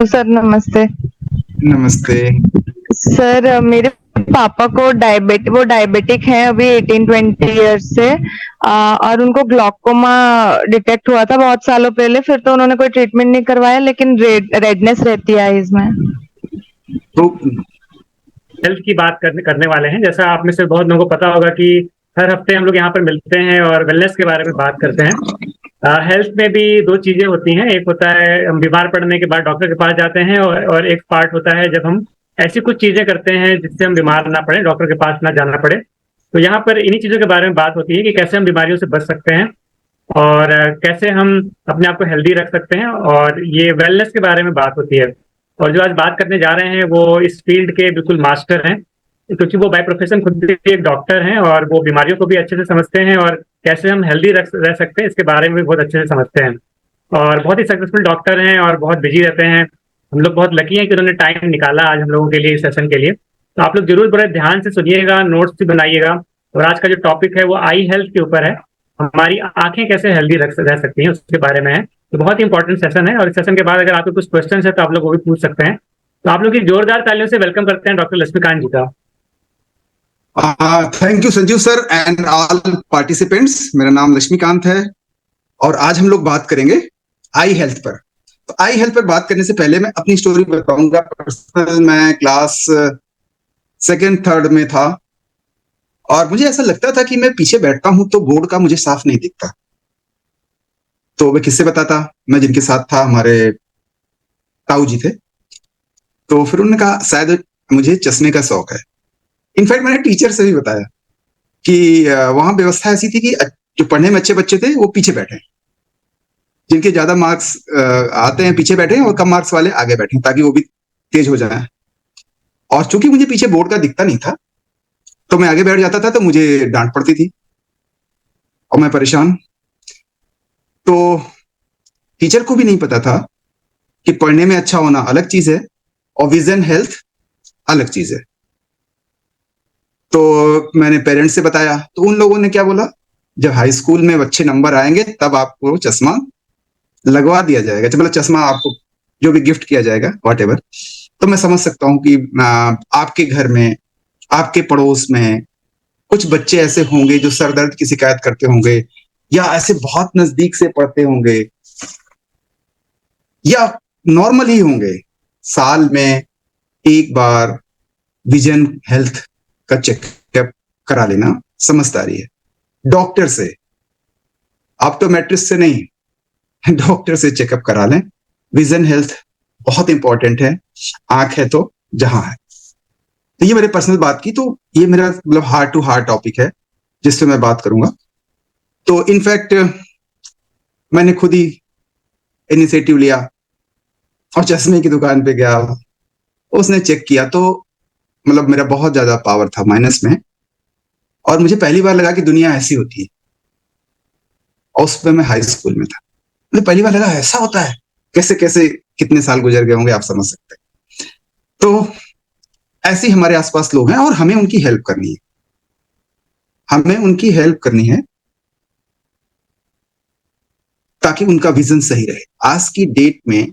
Sir नमस्ते। नमस्ते। Sir मेरे पापा को डायबिटिक हैं अभी 18-20 इयर्स से और उनको ग्लॉकोमा डिटेक्ट हुआ था बहुत सालों पहले। फिर तो उन्होंने कोई ट्रीटमेंट नहीं करवाया, लेकिन रेडनेस रहती है आईज में। तो हेल्थ की बात करने वाले हैं। जैसा आप में से बहुत लोगों को पता होगा कि हर हफ्ते हम लोग यहाँ पर मिलते हैं और वेलनेस के बारे में बात करते हैं। हेल्थ में भी दो चीजें होती हैं। एक होता है हम बीमार पड़ने के बाद डॉक्टर के पास जाते हैं, और एक पार्ट होता है जब हम ऐसी कुछ चीजें करते हैं जिससे हम बीमार ना पड़े, डॉक्टर के पास ना जाना पड़े। तो यहाँ पर इन्हीं चीजों के बारे में बात होती है कि कैसे हम बीमारियों से बच सकते हैं और कैसे हम अपने आप को हेल्दी रख सकते हैं, और ये वेलनेस के बारे में बात होती है। और जो आज बात करने जा रहे हैं वो इस फील्ड के बिल्कुल मास्टर हैं, क्योंकि वो बाय प्रोफेशन खुद भी एक डॉक्टर हैं और वो बीमारियों को भी अच्छे से समझते हैं और कैसे हम हेल्दी रह सकते हैं इसके बारे में भी बहुत अच्छे से समझते हैं। और बहुत ही सक्सेसफुल डॉक्टर हैं और बहुत बिजी रहते हैं। हम लोग बहुत लकी हैं कि उन्होंने टाइम निकाला आज हम लोगों के लिए, इस सेशन के लिए। तो आप लोग जरूर बड़े ध्यान से सुनिएगा, नोट्स भी बनाइएगा। और आज का जो टॉपिक है वो आई हेल्थ के ऊपर है, हमारी आंखें कैसे हेल्दी रह सकती हैं उसके बारे में है। तो बहुत ही इंपॉर्टेंट सेशन है, और इस सेशन के बाद अगर आपको कुछ क्वेश्चन है तो आप लोग वो भी पूछ सकते हैं। तो आप लोग की जोरदार तालियों से वेलकम करते हैं डॉक्टर लक्ष्मीकांत जी का। Thank you Sanjeev sir and all participants. मेरा नाम लक्ष्मीकांत है और आज हम लोग बात करेंगे आई हेल्थ पर। तो आई हेल्थ पर बात करने से पहले मैं अपनी स्टोरी बताऊंगा। पर्सनल मैं क्लास सेकेंड थर्ड में था और मुझे ऐसा लगता था कि मैं पीछे बैठता हूं तो बोर्ड का मुझे साफ नहीं दिखता। तो मैं किससे बताता? मैं जिनके साथ था, हमारे ताऊ जी थे। तो फिर उन्होंने कहा शायद मुझे चश्मे का शौक है। इनफैक्ट मैंने टीचर से भी बताया कि वहां व्यवस्था ऐसी थी कि जो पढ़ने में अच्छे बच्चे थे वो पीछे बैठे, जिनके ज्यादा मार्क्स आते हैं पीछे बैठे और कम मार्क्स वाले आगे बैठे, ताकि वो भी तेज हो जाए। और चूंकि मुझे पीछे बोर्ड का दिखता नहीं था तो मैं आगे बैठ जाता था, तो मुझे डांट पड़ती थी और मैं परेशान। तो टीचर को भी नहीं पता था कि पढ़ने में अच्छा होना अलग चीज है और विजन हेल्थ अलग चीज है। तो मैंने पेरेंट्स से बताया तो उन लोगों ने क्या बोला, जब हाई स्कूल में अच्छे नंबर आएंगे तब आपको चश्मा लगवा दिया जाएगा, मतलब चश्मा आपको जो भी गिफ्ट किया जाएगा वॉट एवर। तो मैं समझ सकता हूँ कि आपके घर में, आपके पड़ोस में कुछ बच्चे ऐसे होंगे जो सर दर्द की शिकायत करते होंगे, या ऐसे बहुत नजदीक से पढ़ते होंगे, या नॉर्मल ही होंगे। साल में एक बार विजन हेल्थ का चेकअप करा लेना समझदारी है। डॉक्टर से, आप तो मैट्रिक्स से नहीं, डॉक्टर से चेकअप करा लें। विजन हेल्थ बहुत इंपॉर्टेंट है, आंख है तो जहां है। तो ये मेरे पर्सनल बात की, तो ये मेरा मतलब हार्ट टू हार्ट टॉपिक है जिससे मैं बात करूंगा। तो इनफैक्ट मैंने खुद ही इनिशिएटिव लिया और चश्मे की दुकान पे गया, उसने चेक किया तो मतलब मेरा बहुत ज्यादा पावर था माइनस में, और मुझे पहली बार लगा कि दुनिया ऐसी होती है। और उस पर मैं हाई स्कूल में था, मुझे पहली बार लगा ऐसा होता है। कैसे कैसे कितने साल गुजर गए होंगे आप समझ सकते हैं। तो ऐसे ही हमारे आसपास लोग हैं और हमें उनकी हेल्प करनी है, हमें उनकी हेल्प करनी है ताकि उनका विजन सही रहे। आज की डेट में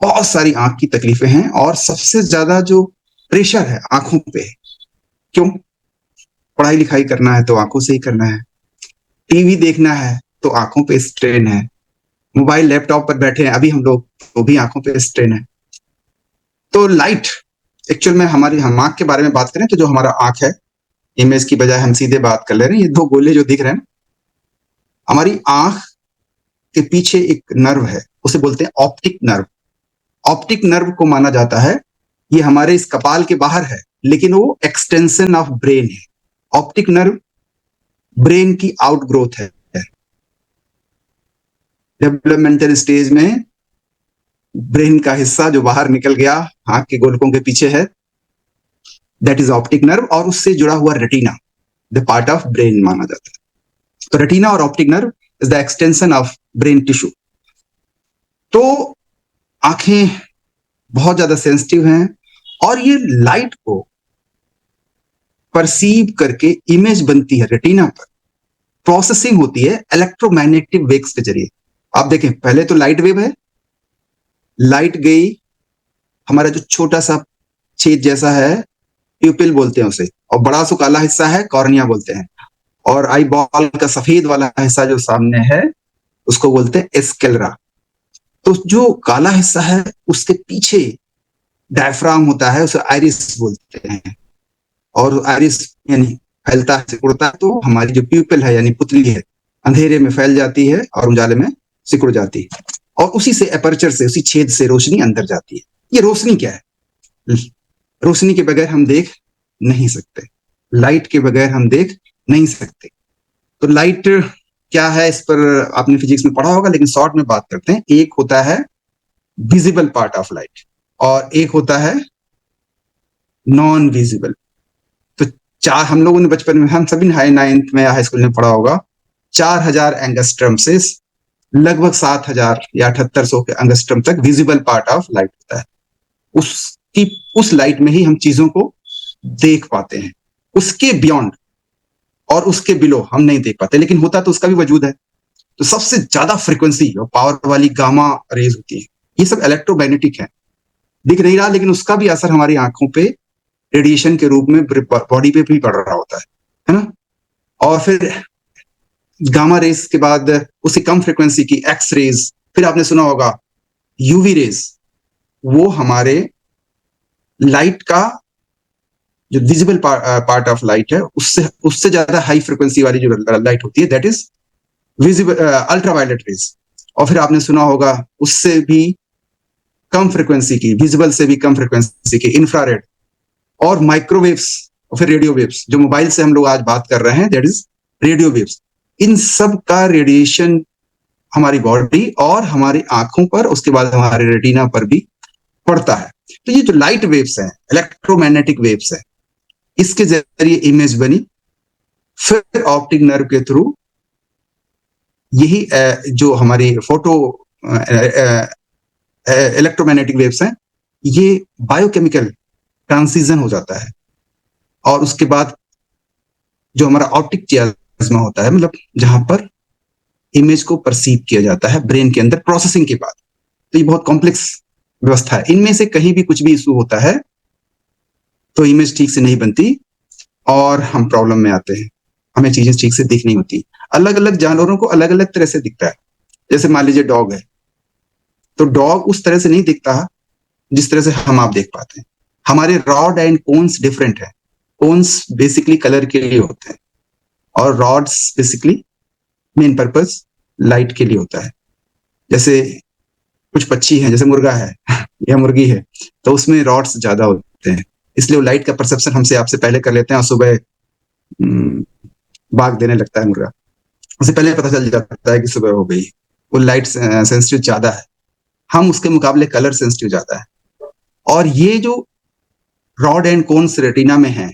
बहुत सारी आंख की तकलीफें हैं और सबसे ज्यादा जो प्रेशर है आंखों पे। क्यों? पढ़ाई लिखाई करना है तो आंखों से ही करना है, टीवी देखना है तो आंखों पे स्ट्रेन है, मोबाइल लैपटॉप पर बैठे हैं अभी हम लोग तो भी आंखों पे स्ट्रेन है। तो लाइट, एक्चुअल में हमारी, हम आंख के बारे में बात करें तो जो हमारा आंख है, इमेज की बजाय हम सीधे बात कर ले रहे हैं। ये दो गोले जो दिख रहे हैं, हमारी आंख के पीछे एक नर्व है, उसे बोलते हैं ऑप्टिक नर्व। ऑप्टिक नर्व को माना जाता है ये हमारे इस कपाल के बाहर है, लेकिन वो एक्सटेंशन ऑफ ब्रेन है। ऑप्टिक नर्व ब्रेन की आउटग्रोथ है। डेवलपमेंटल स्टेज में ब्रेन का हिस्सा जो बाहर निकल गया आंख के गोलकों के पीछे है, दैट इज ऑप्टिक नर्व। और उससे जुड़ा हुआ retina, the part of brain माना जाता है। तो रेटिना और optic nerve is the extension of brain tissue. तो आंखें बहुत ज्यादा सेंसिटिव हैं और ये लाइट को परसीव करके इमेज बनती है रेटिना पर, प्रोसेसिंग होती है इलेक्ट्रोमैग्नेटिक वेव्स के जरिए। आप देखें, पहले तो लाइट वेव है, लाइट गई हमारा जो छोटा सा छेद जैसा है प्यूपिल बोलते हैं उसे, और बड़ा सा काला हिस्सा है कॉर्निया बोलते हैं, और आई बॉल का सफेद वाला हिस्सा जो सामने है उसको बोलते हैं स्क्लेरा। तो जो काला हिस्सा है उसके पीछे डायफ्राम होता है, उसे आइरिस बोलते हैं, और आइरिस यानी फैलता है, सिकुड़ता है, तो हमारी जो प्यूपिल है यानी पुतली है अंधेरे में फैल जाती है और उजाले में सिकुड़ जाती है, और उसी से एपर्चर से, उसी छेद से रोशनी अंदर जाती है। ये रोशनी क्या है? रोशनी के बगैर हम देख नहीं सकते, लाइट के बगैर हम देख नहीं सकते। तो लाइट क्या है इस पर आपने फिजिक्स में पढ़ा होगा, लेकिन शॉर्ट में बात करते हैं। एक होता है विजिबल पार्ट ऑफ लाइट और एक होता है नॉन विजिबल। तो चार, हम लोगों ने बचपन में, हम सभी हाई नाइन्थ में या हाई स्कूल में पढ़ा होगा, 4000 एंगस्ट्रम से लगभग 7000 या 7800 के एंगस्ट्रम तक विजिबल पार्ट ऑफ लाइट होता है। उस लाइट में ही हम चीजों को देख पाते हैं, उसके बियॉन्ड और उसके बिलो हम नहीं देख पाते, लेकिन होता तो उसका भी वजूद है। तो सबसे ज्यादा फ्रीक्वेंसी और पावर वाली गामा रेज होती है, ये सब इलेक्ट्रोमैग्नेटिक है, दिख नहीं रहा लेकिन उसका भी असर हमारी आंखों पे रेडिएशन के रूप में बॉडी पे भी पड़ रहा होता है ना। और फिर गामा रेज के बाद उससे कम फ्रीक्वेंसी की एक्स रेज, फिर आपने सुना होगा यूवी रेज, वो हमारे लाइट का जो विजिबल पार्ट ऑफ लाइट है उससे ज्यादा हाई फ्रीक्वेंसी वाली जो लाइट होती है, that is visible ultraviolet rays. और फिर आपने सुना होगा उससे भी कम फ्रीक्वेंसी की, विजिबल से भी कम फ्रीक्वेंसी की इंफ्रारेड और माइक्रोवेव्स, और फिर रेडियो वेव्स, जो मोबाइल से हम लोग आज बात कर रहे हैं, दैट इज रेडियो वेव्स। इन सब का रेडिएशन हमारी बॉडी और हमारी आंखों पर, उसके बाद हमारे रेटिना पर भी पड़ता है। तो ये जो लाइट वेव्स हैं, इलेक्ट्रोमैग्नेटिक वेव्स हैं, इसके जरिए इमेज बनी, फिर ऑप्टिक नर्व के थ्रू यही जो हमारी फोटो इलेक्ट्रोमैग्नेटिक वेव्स हैं, ये बायोकेमिकल ट्रांसिजन हो जाता है, और उसके बाद जो हमारा ऑप्टिक चियाज्मा होता है, मतलब जहां पर इमेज को परसीव किया जाता है ब्रेन के अंदर प्रोसेसिंग के बाद। तो ये बहुत कॉम्प्लेक्स व्यवस्था है, इनमें से कहीं भी कुछ भी इशू होता है तो इमेज ठीक से नहीं बनती और हम प्रॉब्लम में आते हैं, हमें चीजें ठीक से दिख नहीं होती। अलग अलग जानवरों को अलग अलग तरह से दिखता है। जैसे मान लीजिए डॉग है, तो डॉग उस तरह से नहीं दिखता जिस तरह से हम आप देख पाते हैं। हमारे रॉड एंड कोन्स डिफरेंट है। कोन्स बेसिकली कलर के लिए होते हैं और rods basically main purpose light के लिए होता है। जैसे कुछ पक्षी हैं, जैसे मुर्गा है या मुर्गी है, तो उसमें रॉड्स ज्यादा होते हैं, इसलिए वो लाइट का परसेप्शन हमसे आपसे पहले कर लेते हैं, और सुबह भाग देने लगता है मुर्गा, उसे पहले पता चल जाता है कि सुबह हो गई। वो लाइट सेंसिटिव ज्यादा है, हम उसके मुकाबले कलर सेंसिटिव ज्यादा है। और ये जो रॉड एंड कोन्स रेटिना में है,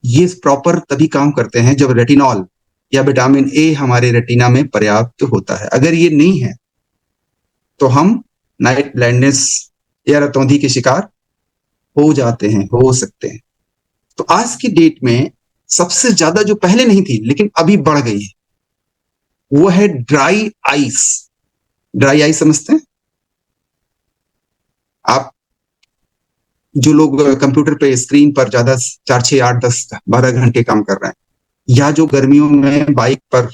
ये प्रॉपर तभी काम करते हैं जब रेटिनॉल या विटामिन ए हमारे रेटिना में पर्याप्त होता है। अगर ये नहीं है तो हम नाइट ब्लाइंडनेस या रतौंधी के शिकार हो जाते हैं, हो सकते हैं। तो आज की डेट में सबसे ज्यादा जो पहले नहीं थी लेकिन अभी बढ़ गई है, वो है ड्राई आइस। ड्राई आइस समझते हैं आप? जो लोग कंप्यूटर पे स्क्रीन पर ज्यादा 4, 6, 8, 10, 12 घंटे काम कर रहे हैं, या जो गर्मियों में बाइक पर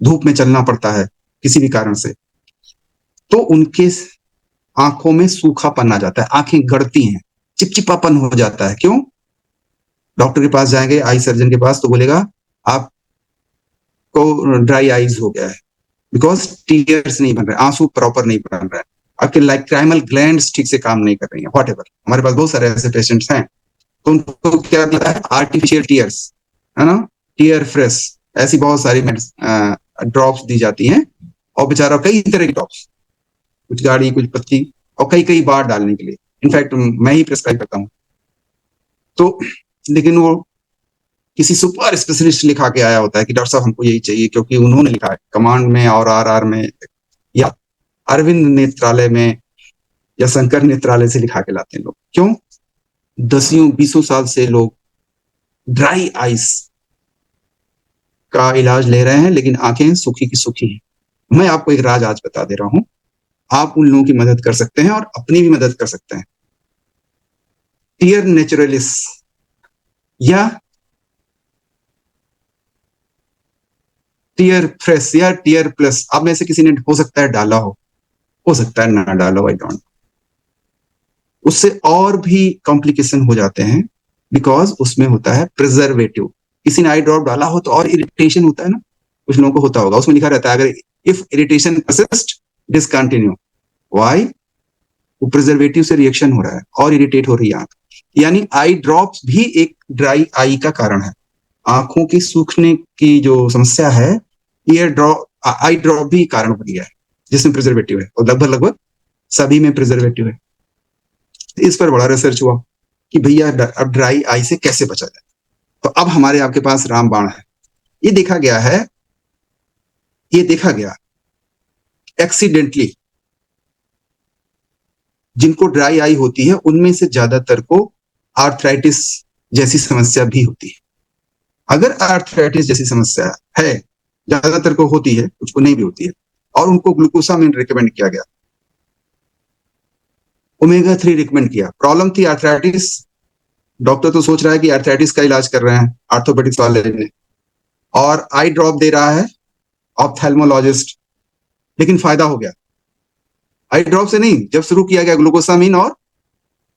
धूप में चलना पड़ता है किसी भी कारण से, तो उनके आंखों में सूखापन आ जाता है, आंखें गड़ती हैं, चिपचिपापन हो जाता है। क्यों? डॉक्टर के पास जाएंगे, आई सर्जन के पास, तो बोलेगा आपको ड्राई आईज हो गया है, बिकॉज टीयर्स नहीं बन रहे, आंसू प्रॉपर नहीं बन रहे, आपके लाइक्राइमल ग्लैंड्स ठीक से काम नहीं कर रही हैं, व्हाटएवर। हमारे पास बहुत सारे ऐसे पेशेंट्स हैं, तो उनको क्या दिया है? आर्टिफिशियल टीयर्स, है ना, टीयर फ्रेश, ऐसी बहुत सारी ड्रॉप्स दी जाती हैं, और बेचारा कई तरह की ड्रॉप्स, कुछ गाढ़ी कुछ पतली, और कई कई बार डालने के लिए। इनफैक्ट मैं ही प्रिस्क्राइब करता हूँ। तो लेकिन वो किसी सुपर स्पेशलिस्ट लिखा के आया होता है कि डॉक्टर साहब हमको यही चाहिए, क्योंकि उन्होंने लिखा है कमांड में और आरआर में या अरविंद नेत्रालय में या शंकर नेत्रालय से लिखा के लाते हैं लोग। क्यों? 10-20 साल से लोग ड्राई आइस का इलाज ले रहे हैं, लेकिन आंखें सूखी की सूखी हैं। मैं आपको एक राज आज बता दे रहा हूं, आप उन लोगों की मदद कर सकते हैं और अपनी भी मदद कर सकते हैं। टीयर नेचुरलिस या टीयर फ्रेश या टीयर प्लस, आप में से किसी ने हो सकता है डाला हो सकता है ना डाला हो, आई डोंट। उससे और भी कॉम्प्लिकेशन हो जाते हैं बिकॉज उसमें होता है प्रिजर्वेटिव। किसी ने आई ड्रॉप डाला हो तो और इरिटेशन होता है ना, कुछ लोगों को होता होगा, उसमें लिखा रहता है अगर if irritation persist discontinue. Why? वो प्रिजर्वेटिव से रिएक्शन हो रहा है और इरिटेट हो रही है आंख। यानी आई ड्रॉप्स भी एक ड्राई आई का कारण है। आंखों के सूखने की जो समस्या है, ईयर ड्रॉप आई ड्रॉप भी कारण बन गया है जिसमें प्रिजर्वेटिव है, और लगभग सभी में प्रिजर्वेटिव है। इस पर बड़ा रिसर्च हुआ कि भैया अब ड्राई आई से कैसे बचा जाए। तो अब हमारे आपके पास रामबाण है। ये देखा गया एक्सीडेंटली जिनको ड्राई आई होती है उनमें से ज्यादातर को आर्थराइटिस जैसी समस्या भी होती है। अगर आर्थराइटिस जैसी समस्या है, ज्यादातर को होती है, कुछ को नहीं भी होती है, और उनको ग्लूकोसामिन रिकमेंड किया गया, ओमेगा 3 रिकमेंड किया। प्रॉब्लम थी आर्थराइटिस। डॉक्टर तो सोच रहा है कि आर्थराइटिस का इलाज कर रहे हैं आर्थोपेडिक्स वाले ने, और आई ड्रॉप दे रहा है ऑप्थेल्मोलॉजिस्ट, लेकिन फायदा हो गया आई ड्रॉप से नहीं। जब शुरू किया गया ग्लूकोसामिन और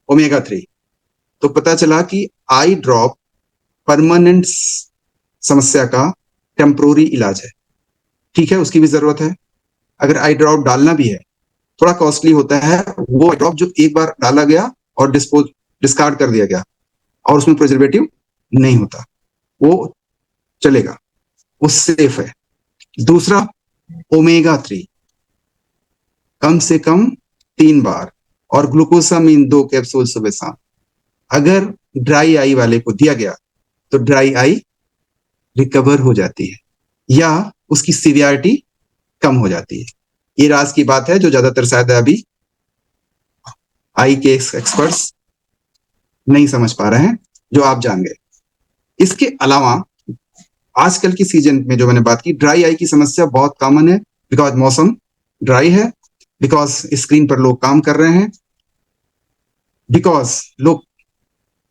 ओमेगा 3, तो पता चला कि आई ड्रॉप परमानेंट समस्या का टेम्पोररी इलाज है। ठीक है, उसकी भी जरूरत है। अगर आई ड्रॉप डालना भी है, थोड़ा कॉस्टली होता है। वो आई ड्रॉप जो एक बार डाला गया और डिस्कार्ड कर दिया गया और उसमें प्रिजर्वेटिव नहीं होता, वो चलेगा, वो सेफ है। दूसरा, ओमेगा 3 कम से कम 3 बार और ग्लूकोसामिन 2 कैप्सूल सुबह शाम। अगर ड्राई आई वाले को दिया गया तो ड्राई आई रिकवर हो जाती है या उसकी सीवियरिटी कम हो जाती है। ये राज की बात है जो ज्यादातर शायद अभी आई के एक्सपर्ट्स नहीं समझ पा रहे हैं, जो आप जान गए। इसके अलावा आजकल की सीजन में जो मैंने बात की, ड्राई आई की समस्या बहुत कॉमन है बिकॉज मौसम ड्राई है, बिकॉज स्क्रीन पर लोग काम कर रहे हैं, बिकॉज लोग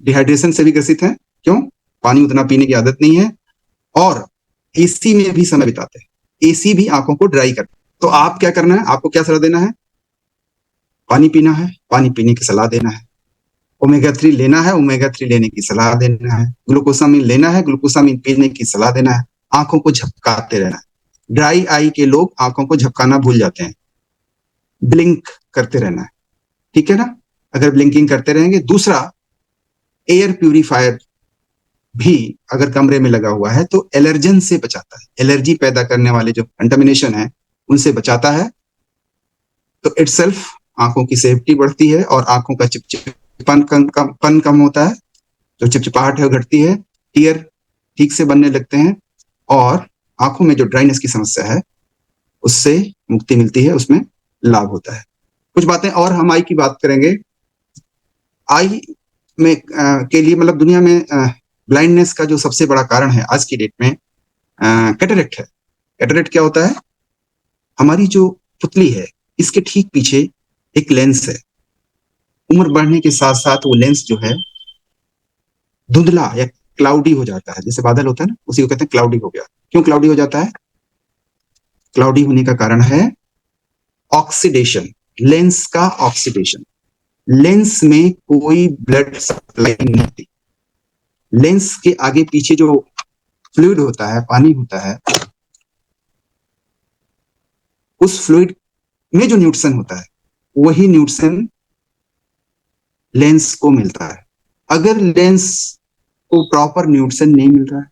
डिहाइड्रेशन से भी ग्रसित हैं। क्यों? पानी उतना पीने की आदत नहीं है, और एसी में भी समय बिताते हैं। एसी भी आंखों को ड्राई करता है। तो आप क्या करना है, आपको क्या सलाह देना है? पानी पीना है, पानी पीने की सलाह देना है। ओमेगा 3 लेना है, ओमेगा 3 लेने की सलाह देना है। ग्लूकोसामिन लेना है, ग्लूकोसामिन पीने की सलाह देना है। आंखों को झपकाते रहना है। ड्राई आई के लोग आंखों को झपकाना भूल जाते हैं, ब्लिंक करते रहना है। ठीक है ना? अगर ब्लिंकिंग करते रहेंगे। दूसरा, एयर प्यूरिफायर भी अगर कमरे में लगा हुआ है तो एलर्जन से बचाता है। एलर्जी पैदा करने वाले जो कंटामिनेशन है उनसे बचाता है। तो इटसेल्फ आंखों की सेफ्टी बढ़ती है और आंखों का चिपचिपापन कम होता है, जो चिपचिपाहट है वो घटती है, टीयर ठीक से बनने लगते हैं, और आंखों में जो ड्राइनेस की समस्या है उससे मुक्ति मिलती है, उसमें लाभ होता है। कुछ बातें और हम आई की बात करेंगे। आई में के लिए मतलब दुनिया में ब्लाइंडनेस का जो सबसे बड़ा कारण है आज की डेट में कैटरेक्ट है। कैटरेक्ट क्या होता है? हमारी जो पुतली है इसके ठीक पीछे एक लेंस है। उम्र बढ़ने के साथ साथ वो लेंस जो है धुंधला या क्लाउडी हो जाता है, जैसे बादल होता है ना, उसी को कहते हैं क्लाउडी हो गया। क्यों क्लाउडी हो जाता है? क्लाउडी होने का कारण है ऑक्सीडेशन, लेंस का ऑक्सीडेशन। लेंस में कोई ब्लड सप्लाई नहीं होती। लेंस के आगे पीछे जो फ्लूइड होता है, पानी होता है, उस फ्लूइड में जो न्यूट्रिशन होता है वही न्यूट्रिशन लेंस को मिलता है। अगर लेंस को प्रॉपर न्यूट्रिशन नहीं मिल रहा है,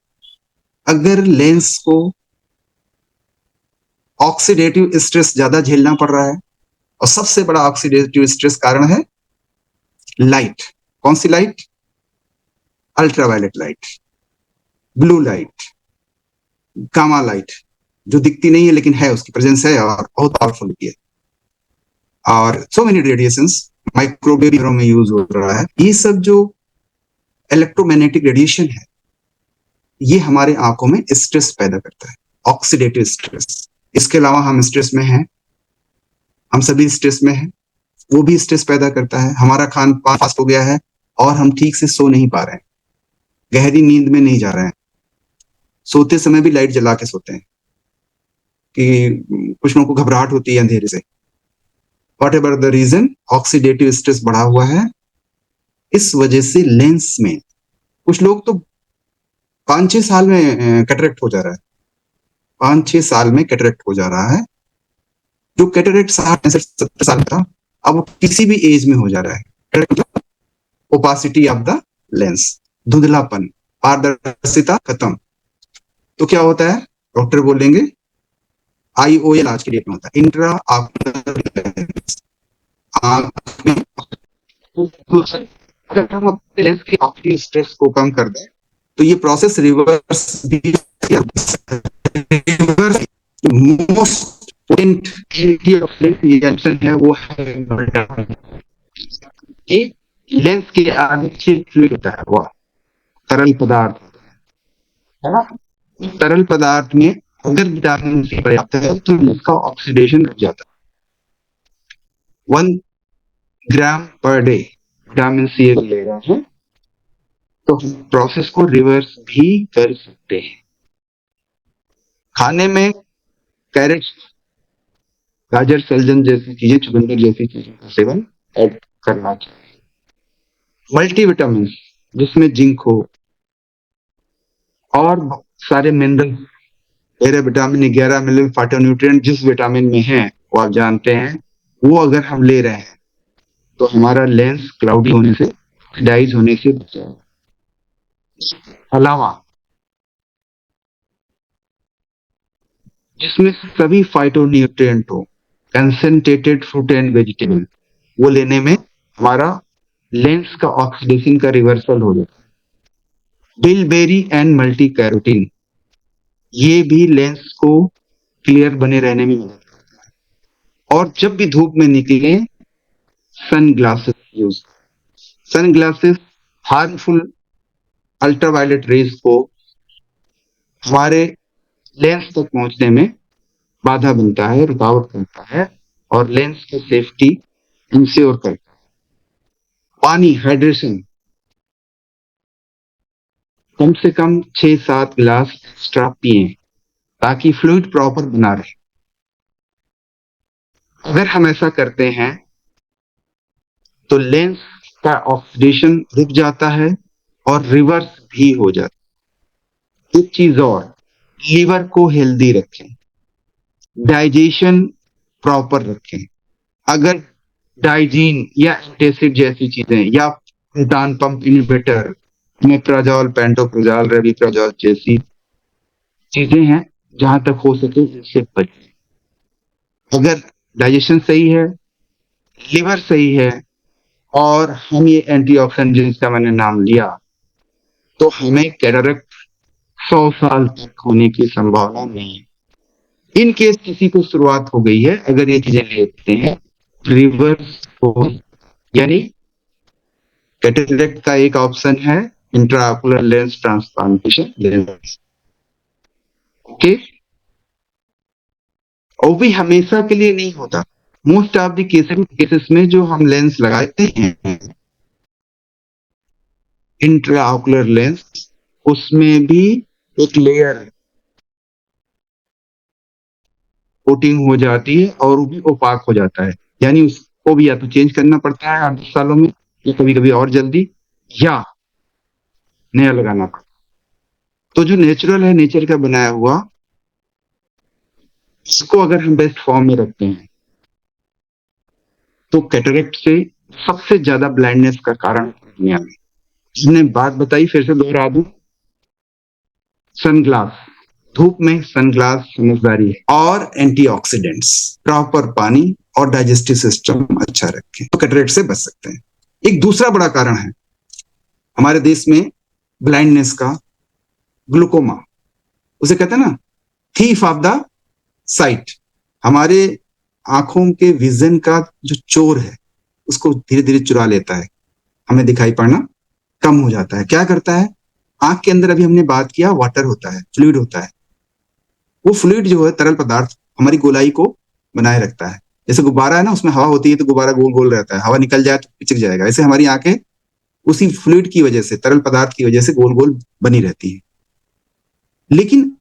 अगर लेंस को ऑक्सीडेटिव स्ट्रेस ज्यादा झेलना पड़ रहा है, और सबसे बड़ा ऑक्सीडेटिव स्ट्रेस कारण है लाइट। कौन सी light? Ultraviolet light, blue light, gamma light, जो दिखती नहीं है लेकिन है, उसकी प्रेजेंस है और बहुत पावरफुल है। और सो मेनी रेडिएशंस माइक्रोवेव में यूज हो रहा है। ये सब जो इलेक्ट्रोमैग्नेटिक रेडिएशन है ये हमारे आंखों में स्ट्रेस पैदा करता है, ऑक्सीडेटिव स्ट्रेस। इसके अलावा हम स्ट्रेस में हैं हम सभी स्ट्रेस में हैं, वो भी स्ट्रेस पैदा करता है। हमारा खान पान फास्ट हो गया है और हम ठीक से सो नहीं पा रहे हैं, गहरी नींद में नहीं जा रहे हैं। सोते समय भी लाइट जला के सोते हैं कि कुछ लोगों को घबराहट होती है अंधेरे से। Whatever the reason, oxidative stress बढ़ा हुआ है। इस वजह से लेंस में कुछ लोग तो 5-6 साल में कैटरेक्ट हो जा रहा है, 5-6 साल में कैटरेक्ट हो जा रहा है। जो कैटरेक्ट 60-70 साल का, अब वो किसी भी एज में हो जा रहा है। कैटरेक्ट मतलब ओपासिटी ऑफ द लेंस, धुंधलापन, पारदर्शिता खत्म। तो क्या होता है, डॉक्टर बोलेंगे IOL आज के डेट में होता है, इंट्रा ऑक्यूलर आंख में। अगर हम अपने लेंस के ऑप्टिक स्ट्रेस को कम कर दें तो ये प्रोसेस रिवर्स भी, रिवर्स मोस्ट पोटेंट है वो है लेंस के आगे फ्लूइड होता है, वो तरल पदार्थ है ना। तरल पदार्थ में अगर विटामिन सी पर्याप्त है तो इसका ऑक्सीडेशन रुक जाता है। 1 ग्राम पर डे विटामिन सी ले रहे हैं तो हम प्रोसेस को रिवर्स भी कर सकते हैं। खाने में कैरेट, गाजर, सलजम जैसी चीजें, चुकंदर जैसी चीजों का सेवन ऐड करना चाहिए। मल्टीविटामिन जिसमें जिंक हो और सारे मिनरल, तेरे विटामिन 11 मिनरल फाइटोन्यूट्रिएंट जिस विटामिन में है वो आप जानते हैं, वो अगर हम ले रहे हैं तो हमारा लेंस क्लाउडी होने से, डाइज होने से बचाएगा। अलावा जिसमें सभी फाइटोन्यूट्रिएंट हो, कंसंट्रेटेड फ्रूट एंड वेजिटेबल, वो लेने में हमारा लेंस का ऑक्सीडेशन का रिवर्सल हो जाता है। बिलबेरी एंड मल्टी कैरोटीन, ये भी लेंस को क्लियर बने रहने में मदद करता है। और जब भी धूप में निकले sunglasses use, sunglasses harmful ultraviolet rays को हमारे लेंस तक पहुंचने में बाधा बनता है, रुकावट करता है और लेंस की सेफ्टी इंश्योर करता है। पानी, हाइड्रेशन, कम से कम 6-7 गिलास एक्स्ट्रा पिए ताकि फ्लूइड प्रॉपर बना रहे। अगर हम ऐसा करते हैं तो लेंस का ऑक्सीडेशन रुक जाता है और रिवर्स भी हो जाता है। एक चीज और, लीवर को हेल्दी रखें, डाइजेशन प्रॉपर रखें। अगर डाइजीन या एंटासिड जैसी चीजें या प्रोटॉन पंप इनहिबिटर, मेप्राजोल, पेंटोप्राजोल, रेविप्राजोल जैसी चीजें हैं, जहां तक हो सके इससे बचें। अगर डाइजेशन सही है, लिवर सही है और हम ये एंटीऑक्सीडेंट जिसका मैंने नाम लिया, तो हमें कैटरेक्ट 100 साल तक होने की संभावना नहीं है। इन केस किसी को शुरुआत हो गई है, अगर ये चीजें लेते हैं, रिवर्स हो, यानी कैटरेक्ट का एक ऑप्शन है intraocular lens transplantation lens. Okay, और भी हमेशा के लिए नहीं होता। मोस्ट ऑफ द केसेस में जो हम लेंस लगाते हैं इंट्राऑक्यूलर लेंस, उसमें भी एक लेयर कोटिंग हो जाती है और वो भी ओपाक हो जाता है, यानी उसको भी या तो चेंज करना पड़ता है 8 सालों में, या कभी कभी और जल्दी, या नया लगाना पड़ता है। तो जो नेचुरल है, नेचर का बनाया हुआ, इसको अगर हम बेस्ट फॉर्म में रखते हैं तो कैटरेक्ट से सबसे ज्यादा ब्लाइंडनेस का कारण दुनिया में, हमने बात बताई, फिर से दोहरा दूं, सनग्लास, धूप में सनग्लास समझदारी है, और एंटीऑक्सीडेंट्स, प्रॉपर पानी और डाइजेस्टिव सिस्टम अच्छा रखें तो कैटरेक्ट से बच सकते हैं। एक दूसरा बड़ा कारण है हमारे देश में ब्लाइंडनेस का, ग्लूकोमा। उसे कहते हैं ना थीफ ऑफ द साइट। हमारे आंखों के विजन का जो चोर है उसको धीरे धीरे चुरा लेता है, हमें दिखाई पड़ना कम हो जाता है। क्या करता है, आंख के अंदर अभी हमने बात किया वाटर होता है, फ्लूइड होता है। वो फ्लूइड जो है तरल पदार्थ हमारी गोलाई को बनाए रखता है, जैसे गुब्बारा है ना, उसमें हवा होती है तो गुब्बारा गोल गोल रहता है, हवा निकल जाए तो पिचक जाएगा। ऐसे हमारी आंखें उसी फ्लूइड की वजह से, तरल पदार्थ की वजह से गोल गोल बनी रहती है। लेकिन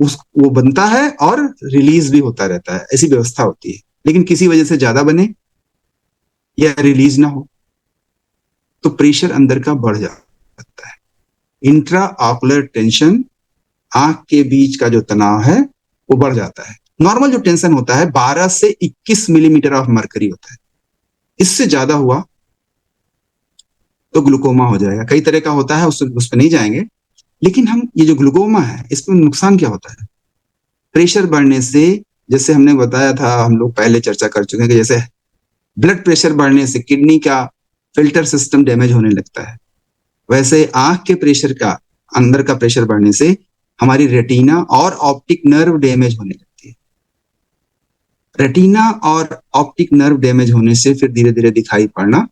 वो बनता है और रिलीज भी होता रहता है, ऐसी व्यवस्था होती है। लेकिन किसी वजह से ज्यादा बने या रिलीज ना हो तो प्रेशर अंदर का बढ़ जाता है। इंट्रा ऑकुलर टेंशन, आंख के बीच का जो तनाव है वो बढ़ जाता है। नॉर्मल जो टेंशन होता है 12 से 21 मिलीमीटर ऑफ मरकरी होता है। इससे ज्यादा हुआ तो ग्लूकोमा हो जाएगा। कई तरह का होता है, उस पर नहीं जाएंगे। लेकिन हम ये जो ग्लूकोमा है, इसमें नुकसान क्या होता है? प्रेशर बढ़ने से, जैसे हमने बताया था, हम लोग पहले चर्चा कर चुके हैं कि जैसे ब्लड प्रेशर बढ़ने से किडनी का फिल्टर सिस्टम डैमेज होने लगता है, वैसे आंख के प्रेशर का, अंदर का प्रेशर बढ़ने से हमारी रेटिना और ऑप्टिक नर्व डैमेज होने लगती है। रेटिना और ऑप्टिक नर्व डैमेज होने से फिर धीरे धीरे दिखाई पड़ना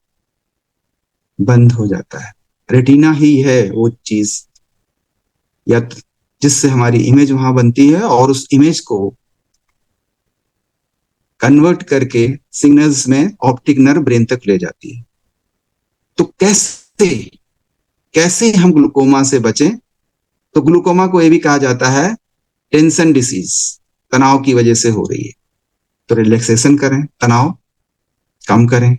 बंद हो जाता है। रेटिना ही है वो चीज या जिससे हमारी इमेज वहां बनती है और उस इमेज को कन्वर्ट करके सिग्नल्स में ऑप्टिक नर्व ब्रेन तक ले जाती है। तो कैसे हम ग्लूकोमा से बचें? तो ग्लूकोमा को यह भी कहा जाता है टेंशन डिसीज, तनाव की वजह से हो रही है। तो रिलैक्सेशन करें, तनाव कम करें।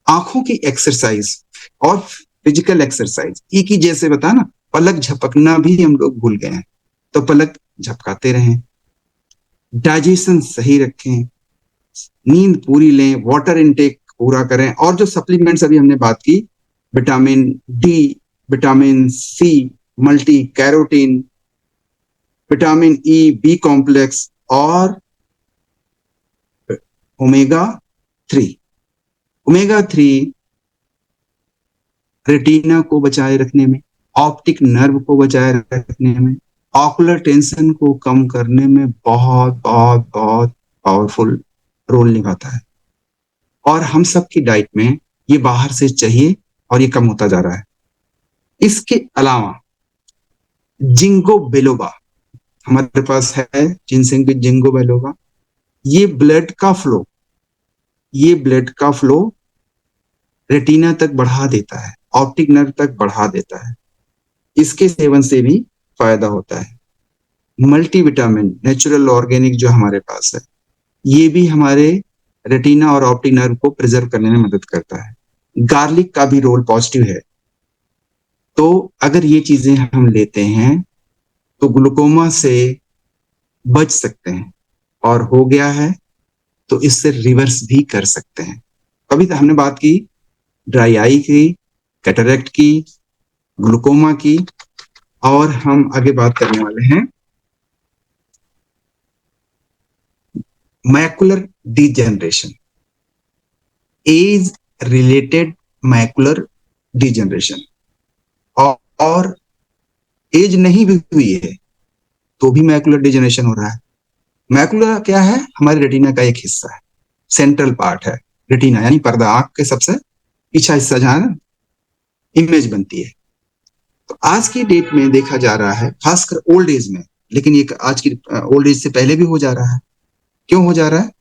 आंखों की एक्सरसाइज और फिजिकल एक्सरसाइज, एक ही जैसे बता ना, पलक झपकना भी हम लोग भूल गए हैं, तो पलक झपकाते रहें। डाइजेशन सही रखें, नींद पूरी लें, वाटर इनटेक पूरा करें। और जो सप्लीमेंट्स अभी हमने बात की, vitamin D, vitamin C, multi carotene, vitamin E, B complex और ओमेगा 3। ओमेगा 3 रेटिना को बचाए रखने में, ऑप्टिक नर्व को बचाए रखने में, ऑकुलर टेंशन को कम करने में बहुत बहुत बहुत पावरफुल रोल निभाता है। और हम सब की डाइट में ये बाहर से चाहिए और ये कम होता जा रहा है। इसके अलावा जिंगो बिलोबा हमारे पास है, जिनसेंग की जिंगो बिलोबा। ये ब्लड का फ्लो रेटिना तक बढ़ा देता है, ऑप्टिक नर्व तक बढ़ा देता है। इसके सेवन से भी फायदा होता है। मल्टीविटामिन, नेचुरल ऑर्गेनिक जो हमारे पास है, ये भी हमारे रेटिना और ऑप्टिक नर्व को प्रिजर्व करने में मदद करता है। गार्लिक का भी रोल पॉजिटिव है। तो अगर ये चीजें हम लेते हैं तो ग्लूकोमा से बच सकते हैं, और हो गया है तो इससे रिवर्स भी कर सकते हैं। अभी तो हमने बात की ड्राई आई की, कैटरेक्ट की, ग्लूकोमा की, और हम आगे बात करने वाले हैं macular degeneration, age related macular degeneration. और एज नहीं भी हुई है तो भी मैकुलर डिजेनरेशन हो रहा है। मैकुलर क्या है? हमारे रेटिना का एक हिस्सा है, सेंट्रल पार्ट है रेटिना, यानी पर्दा, आंख के सबसे पीछा हिस्सा जहां इमेज बनती है। तो आज की डेट में देखा जा रहा है, खासकर ओल्ड एज में, लेकिन ये आज की ओल्ड एज से पहले भी हो जा रहा है। क्यों हो जा रहा है?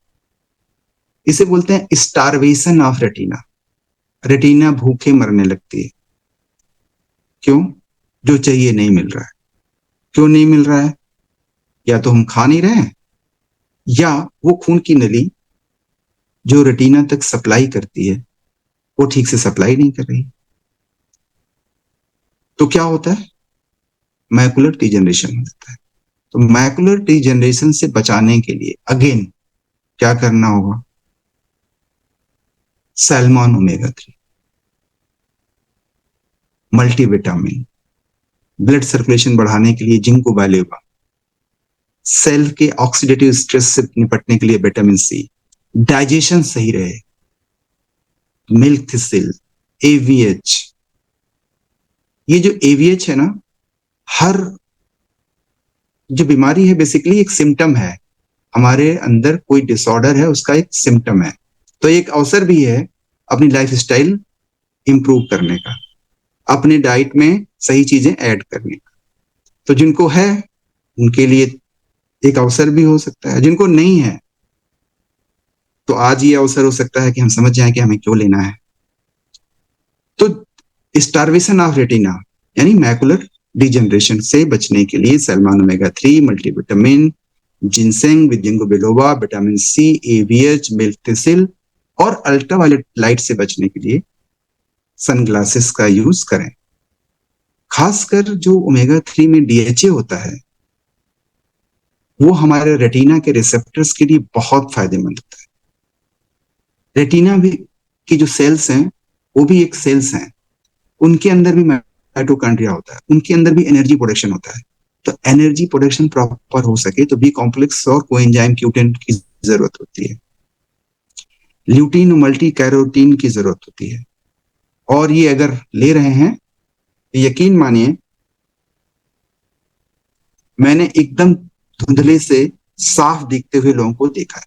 इसे बोलते हैं स्टारवेशन ऑफ रेटिना। रेटिना भूखे मरने लगती है। क्यों? जो चाहिए नहीं मिल रहा है। क्यों नहीं मिल रहा है? या तो हम खा नहीं रहे हैं, या वो खून की नली जो रेटिना तक सप्लाई करती है वो ठीक से सप्लाई नहीं कर रही। तो क्या होता है? मैकुलर डिजेनरेशन हो जाता है। तो मैकुलर डिजेनरेशन से बचाने के लिए अगेन क्या करना होगा? Salmon omega 3, multivitamin, blood circulation बढ़ाने के लिए जिंको बिलोबा, सेल के ऑक्सीडेटिव स्ट्रेस से निपटने के लिए विटामिन सी, डाइजेशन सही रहे, मिल्क थिसिल, एवीएच। ये जो एवीएच है ना, हर जो बीमारी है बेसिकली एक सिम्टम है, हमारे अंदर कोई डिसऑर्डर है उसका एक सिम्टम है। तो एक अवसर भी है अपनी लाइफस्टाइल इंप्रूव करने का, अपने डाइट में सही चीजें ऐड करने का। तो जिनको है उनके लिए एक अवसर भी हो सकता है, जिनको नहीं है तो आज ये अवसर हो सकता है कि हम समझ जाएं कि हमें क्यों लेना है। तो स्टारवेशन ऑफ रेटिना यानी मैकुलर डिजेनरेशन से बचने के लिए salmon omega 3, multivitamin, ginseng with ginkgo biloba, vitamin C, AVH, milk thistle और अल्ट्रावायलेट लाइट से बचने के लिए सनग्लासेस का यूज करें। खासकर जो ओमेगा 3 में डीएचए होता है वो हमारे रेटिना के रिसेप्टर्स के लिए बहुत फायदेमंद होता है। रेटिना भी की जो सेल्स हैं वो भी एक सेल्स हैं, उनके अंदर भी माइटोकॉन्ड्रिया होता है, उनके अंदर भी एनर्जी प्रोडक्शन होता है। तो एनर्जी प्रोडक्शन प्रॉपर हो सके तो बी कॉम्प्लेक्स और कोएंजाइम क्यूटेन की जरूरत होती है, ल्यूटीन मल्टी कैरोटीन की जरूरत होती है। और ये अगर ले रहे हैं तो यकीन मानिए मैंने एकदम धुंधले से साफ दिखते हुए लोगों को देखा है।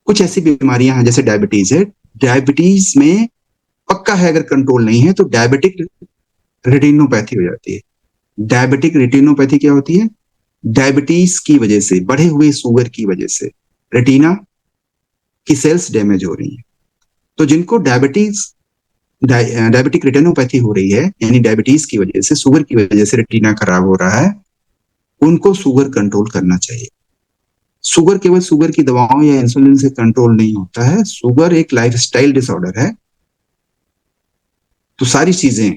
कुछ ऐसी बीमारियां हैं जैसे डायबिटीज है, डायबिटीज में पक्का है अगर कंट्रोल नहीं है तो डायबिटिक रेटिनोपैथी हो जाती है। डायबिटिक रेटिनोपैथी क्या होती है? डायबिटीज की वजह से, बढ़े हुए शुगर की वजह से रेटिना की सेल्स डैमेज हो रही हैं। तो जिनको डायबिटिक रेटिनोपैथी हो रही है यानी डायबिटीज की वजह से, शुगर की वजह से रेटिना खराब हो रहा है, उनको शुगर कंट्रोल करना चाहिए। शुगर केवल शुगर की दवाओं या इंसुलिन से कंट्रोल नहीं होता है, शुगर एक लाइफस्टाइल डिसऑर्डर है। तो सारी चीजें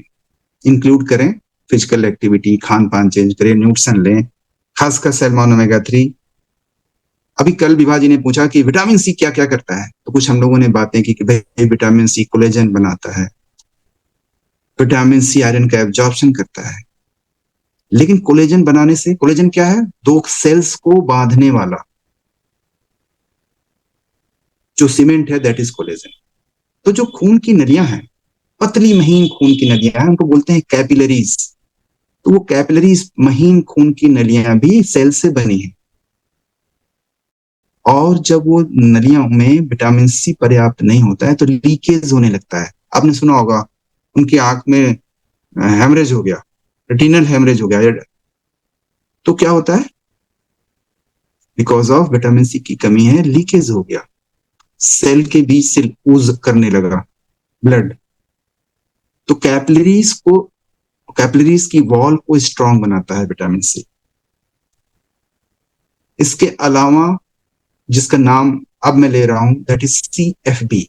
इंक्लूड करें, फिजिकल एक्टिविटी, खान पान चेंज करें, न्यूट्रिशन लें, खासकर सैल्मन ओमेगा 3। अभी कल विभा जी ने पूछा कि विटामिन सी क्या क्या करता है, तो कुछ हम लोगों ने बातें की कि भाई विटामिन सी कोलेजन बनाता है, विटामिन सी आयरन का एब्जॉर्प्शन करता है। लेकिन कोलेजन बनाने से, कोलेजन क्या है? दो सेल्स को बांधने वाला जो सीमेंट है, दैट इज कोलेजन। तो जो खून की नलियां हैं, पतली महीन खून की नलियां हैं, उनको बोलते हैं कैपिलरीज। तो वो कैपिलरीज महीन खून की नलियां भी सेल से बनी हैं। और जब वो नलियों में विटामिन सी पर्याप्त नहीं होता है तो लीकेज होने लगता है। आपने सुना होगा उनकी आंख में हेमरेज हो गया, रेटिनल हेमरेज हो गया। तो क्या होता है? बिकॉज ऑफ विटामिन सी की कमी है, लीकेज हो गया, सेल के बीच से ऊज करने लगा ब्लड। तो कैपिलरीज की वॉल को स्ट्रांग बनाता है विटामिन सी। इसके अलावा जिसका नाम अब मैं ले रहा हूं, that is CFB,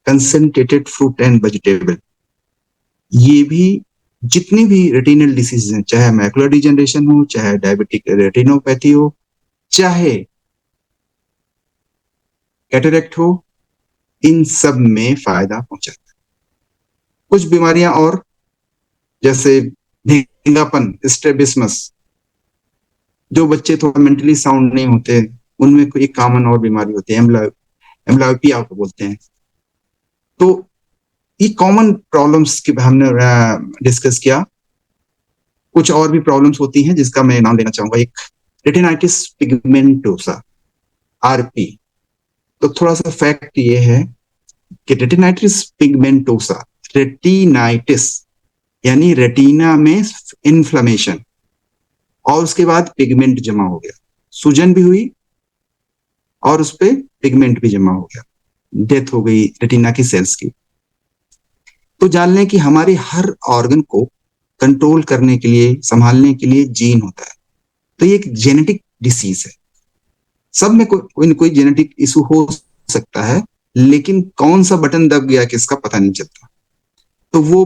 concentrated fruit and vegetable. ये भी जितनी भी रेटिनल डिसीज हैं, चाहे मैकुलर डिजेनरेशन हो, चाहे डायबिटिक रेटिनोपैथी हो, चाहे कैटरेक्ट हो, इन सब में फायदा पहुंचाता है। कुछ बीमारियां और जैसे ढीलापन, स्ट्रैबिस्मस, जो बच्चे थोड़ा मेंटली साउंड नहीं होते उनमें कोई कॉमन और बीमारी होती है, एम्ब्लायोपिया को बोलते हैं। तो ये कॉमन प्रॉब्लम्स की हमने डिस्कस किया। कुछ और भी प्रॉब्लम्स होती हैं जिसका मैं नाम लेना चाहूंगा। एक रेटिनाइटिस पिगमेंटोसा, RP। तो थोड़ा सा फैक्ट ये है कि रेटिनाइटिस पिगमेंटोसा, रेटिनाइटिस यानी रेटिना में इन्फ्लेमेशन और उसके बाद पिगमेंट जमा हो गया, सूजन भी हुई और उस पर पिगमेंट भी जमा हो गया, डेथ हो गई रेटिना की सेल्स की। तो जान लें कि हमारे हर ऑर्गन को कंट्रोल करने के लिए, संभालने के लिए जीन होता है। तो ये एक जेनेटिक डिसीज है। सब में कोई न कोई जेनेटिक इशू हो सकता है, लेकिन कौन सा बटन दब गया किसका पता नहीं चलता। तो वो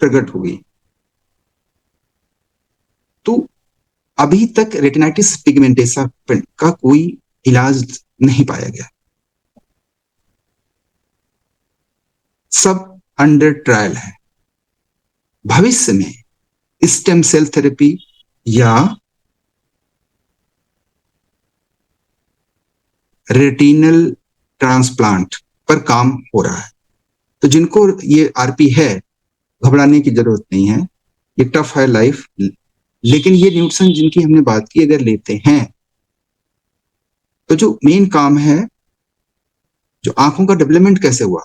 प्रकट हो गई। तो अभी तक रेटिनाइटिस पिगमेंटोसा का कोई इलाज नहीं पाया गया, सब अंडर ट्रायल है। भविष्य में स्टेम सेल थेरेपी या रेटिनल ट्रांसप्लांट पर काम हो रहा है। तो जिनको ये RP है, घबराने की जरूरत नहीं है, ये टफ है लाइफ। लेकिन ये न्यूट्रिशन जिनकी हमने बात की अगर लेते हैं तो जो मेन काम है, जो आंखों का डेवलपमेंट कैसे हुआ,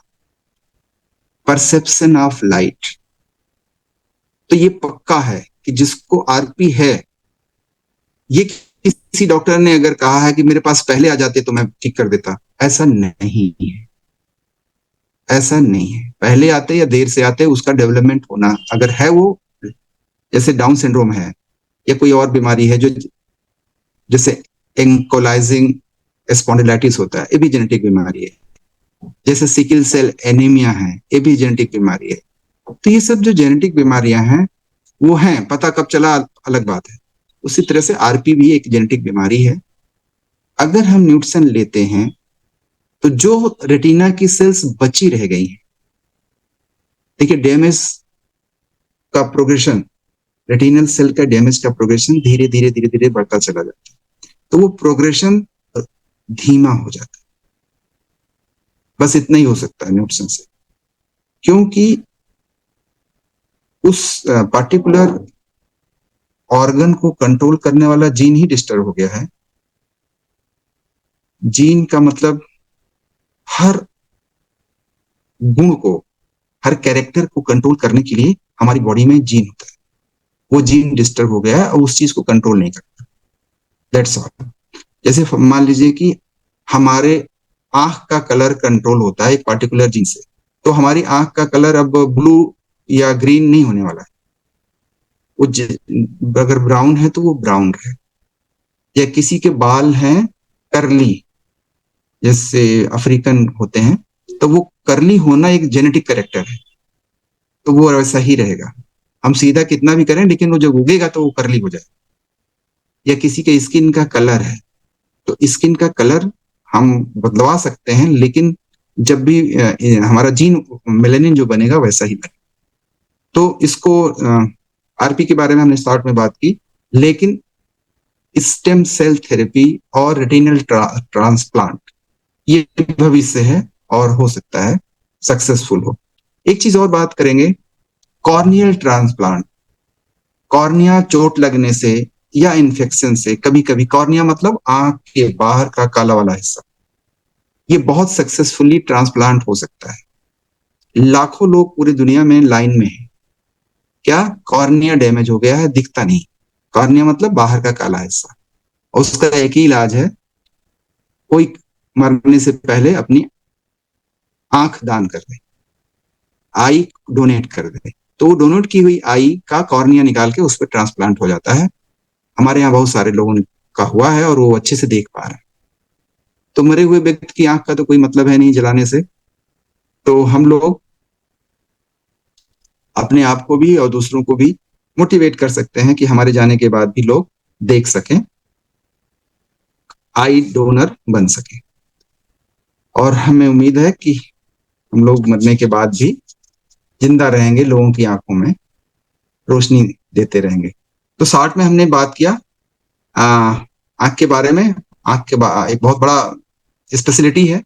परसेप्शन ऑफ लाइट। तो ये पक्का है कि जिसको RP है, ये किसी डॉक्टर ने अगर कहा है कि मेरे पास पहले आ जाते तो मैं ठीक कर देता, ऐसा नहीं है, ऐसा नहीं है। पहले आते या देर से आते उसका डेवलपमेंट होना अगर है, वो जैसे डाउन सिंड्रोम है या कोई और बीमारी है जो जैसे एंकोलाइजिंग स्पॉन्डिलाइटिस होता है, ये भी जेनेटिक बीमारी है। जैसे सिकल सेल एनीमिया है, ये भी जेनेटिक बीमारी है। तो ये सब जो जेनेटिक बीमारियां हैं वो हैं, पता कब चला अलग बात है। उसी तरह से आरपी भी एक जेनेटिक बीमारी है। अगर हम न्यूट्रिशन लेते हैं तो जो रेटिना की सेल्स बची रह गई हैं, देखिए डैमेज का प्रोग्रेशन, रेटिनल सेल का डैमेज का प्रोग्रेशन धीरे धीरे धीरे धीरे बढ़ता चला जाता है, तो वो प्रोग्रेशन धीमा हो जाता है। बस इतना ही हो सकता है न्यूट्रिशन से, क्योंकि उस पार्टिकुलर ऑर्गन को कंट्रोल करने वाला जीन ही डिस्टर्ब हो गया है। जीन का मतलब हर गुण को, हर कैरेक्टर को कंट्रोल करने के लिए हमारी बॉडी में जीन होता है, वो जीन डिस्टर्ब हो गया है और उस चीज को कंट्रोल नहीं करता। That's all. जैसे मान लीजिए कि हमारे आंख का कलर कंट्रोल होता है एक पार्टिकुलर जीन से, तो हमारी आंख का कलर अब ब्लू या ग्रीन नहीं होने वाला है। वो अगर ब्राउन है तो वो ब्राउन है। या किसी के बाल हैं करली, जैसे अफ्रीकन होते हैं, तो वो करली होना एक जेनेटिक करेक्टर है, तो वो वैसा ही रहेगा। हम सीधा कितना भी करें लेकिन वो जब उगेगा तो वो करली हो जाए। या किसी के स्किन का कलर है, तो स्किन का कलर हम बदलवा सकते हैं, लेकिन जब भी हमारा जीन मेलेनिन जो बनेगा वैसा ही बनेगा। तो इसको आरपी के बारे में हमने स्टार्ट में बात की, लेकिन स्टेम सेल थेरेपी और रेटिनल ट्रांसप्लांट ये भविष्य है और हो सकता है सक्सेसफुल हो। एक चीज और बात करेंगे, कॉर्नियल ट्रांसप्लांट। कॉर्निया चोट लगने से या इन्फेक्शन से, कभी कभी कॉर्निया मतलब आंख के बाहर का काला वाला हिस्सा, ये बहुत सक्सेसफुली ट्रांसप्लांट हो सकता है। लाखों लोग पूरी दुनिया में लाइन में हैं। क्या कॉर्निया डैमेज हो गया है, दिखता नहीं। कॉर्निया मतलब बाहर का काला हिस्सा, और उसका एक ही इलाज है, कोई मरने से पहले अपनी आंख दान कर दे, आई डोनेट कर दे, तो वो डोनेट की हुई आई का कॉर्निया निकाल के उस पर ट्रांसप्लांट हो जाता है। हमारे यहाँ बहुत सारे लोगों का हुआ है और वो अच्छे से देख पा रहे हैं। तो मरे हुए व्यक्ति की आंख का तो कोई मतलब है नहीं जलाने से, तो हम लोग अपने आप को भी और दूसरों को भी मोटिवेट कर सकते हैं कि हमारे जाने के बाद भी लोग देख सकें, आई डोनर बन सके। और हमें उम्मीद है कि हम लोग मरने के बाद भी जिंदा रहेंगे, लोगों की आंखों में रोशनी देते रहेंगे। तो शॉर्ट में हमने बात किया आंख के बारे में। आंख के एक बहुत बड़ा स्पेशलिटी है,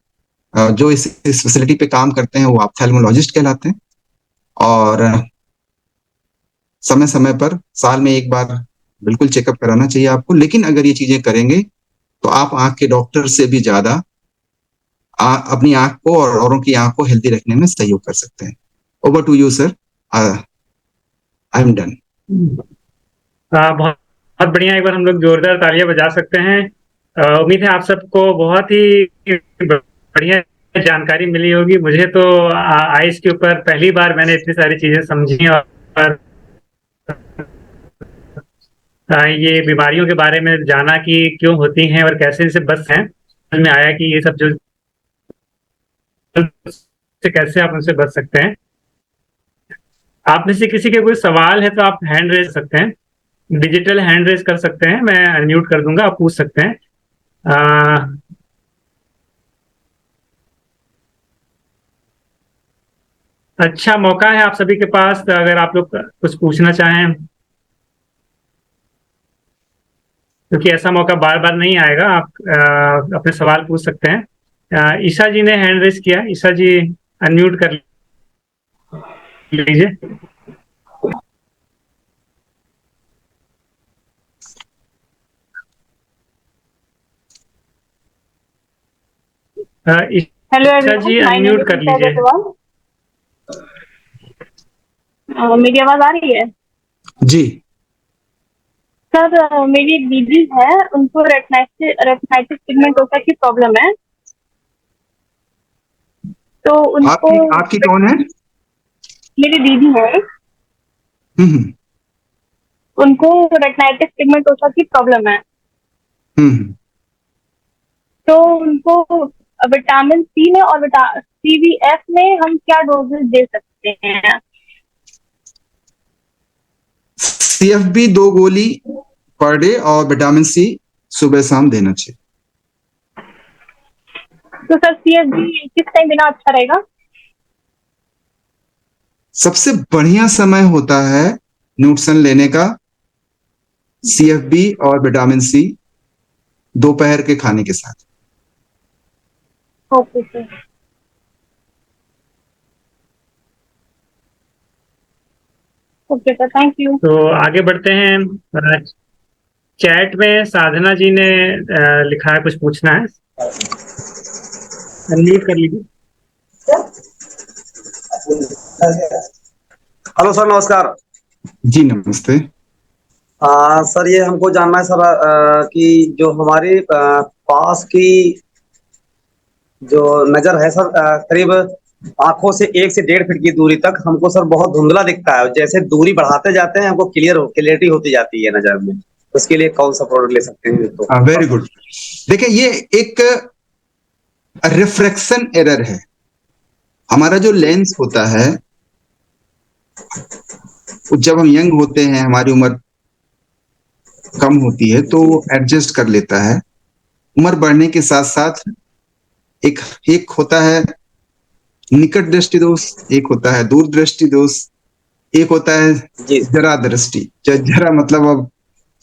जो इस स्पेशलिटी पे काम करते हैं वो ऑप्थेल्मोलॉजिस्ट कहलाते हैं। और समय समय पर साल में एक बार बिल्कुल चेकअप कराना चाहिए आपको, लेकिन अगर ये चीजें करेंगे तो आप आंख के डॉक्टर से भी ज्यादा अपनी आंख को और औरों की आंख को हेल्दी रखने में सहयोग कर सकते हैं। Over to you sir, I am done. बहुत बहुत बढ़िया, एक बार हम लोग जोरदार तालियां बजा सकते हैं। उम्मीद है आप सबको बहुत ही बढ़िया जानकारी मिली होगी। मुझे तो आइस के ऊपर पहली बार मैंने इतनी सारी चीजें समझी, और ये बीमारियों के बारे में जाना कि क्यों होती हैं और कैसे इनसे बच हैं। समझ में आया कि ये सब जो से कैसे आप उनसे बच सकते हैं। आप में से किसी के कोई सवाल है तो आप हैंड रेज सकते हैं, डिजिटल हैंड रेज कर सकते हैं, मैं अनम्यूट कर दूंगा, आप पूछ सकते हैं। अच्छा मौका है आप सभी के पास, अगर आप लोग कुछ पूछना चाहें, क्योंकि ऐसा मौका बार बार नहीं आएगा। आप अपने सवाल पूछ सकते हैं। ईशा जी ने हैंड रेज किया, ईशा जी अनम्यूट कर लीजिए। हेलो ईशा जी अनम्यूट कर लीजिए। मेरी आवाज आ रही है? जी सर, मेरी एक दीदी है, उनको रेटिनाइटिस पिगमेंटोसा की प्रॉब्लम है। तो उनको आपकी आपकी कौन है? मेरी दीदी है, हम्म उनको रेटिनाइटिस पिगमेंटोसा की प्रॉब्लम है। हम्म तो उनको विटामिन सी में और CVF में हम क्या डोजेज दे सकते हैं? CFB 2 गोली पर डे और विटामिन सी सुबह शाम देना चाहिए। तो सर CFB किस टाइम देना अच्छा रहेगा? सबसे बढ़िया समय होता है न्यूट्रिशन लेने का CFB और विटामिन सी दोपहर के खाने के साथ। Okay sir. Okay sir, thank you. तो आगे बढ़ते हैं। चैट में साधना जी ने लिखा है, कुछ पूछना है, अनम्यूट कर लीजिए। हेलो सर, नमस्कार। जी नमस्ते। सर ये हमको जानना है सर कि जो हमारे पास की जो नज़र है सर, करीब आंखों से 1 से 1.5 फीट की दूरी तक हमको सर बहुत धुंधला दिखता है। जैसे दूरी बढ़ाते जाते हैं हमको क्लियरिटी होती जाती है नज़र में। उसके लिए कौन सा प्रोडक्ट ले सकते हैं? तो वेरी गुड। देखिए ये एक रिफ्रैक्शन एरर है। हमारा जो लेंस होता है जब हम यंग होते हैं, हमारी उम्र कम होती है तो वो एडजस्ट कर लेता है। उम्र बढ़ने के साथ साथ एक एक होता है निकट दृष्टि दोष, एक होता है दूर दृष्टि दोष, एक होता है जी जरा दृष्टि। जरा मतलब अब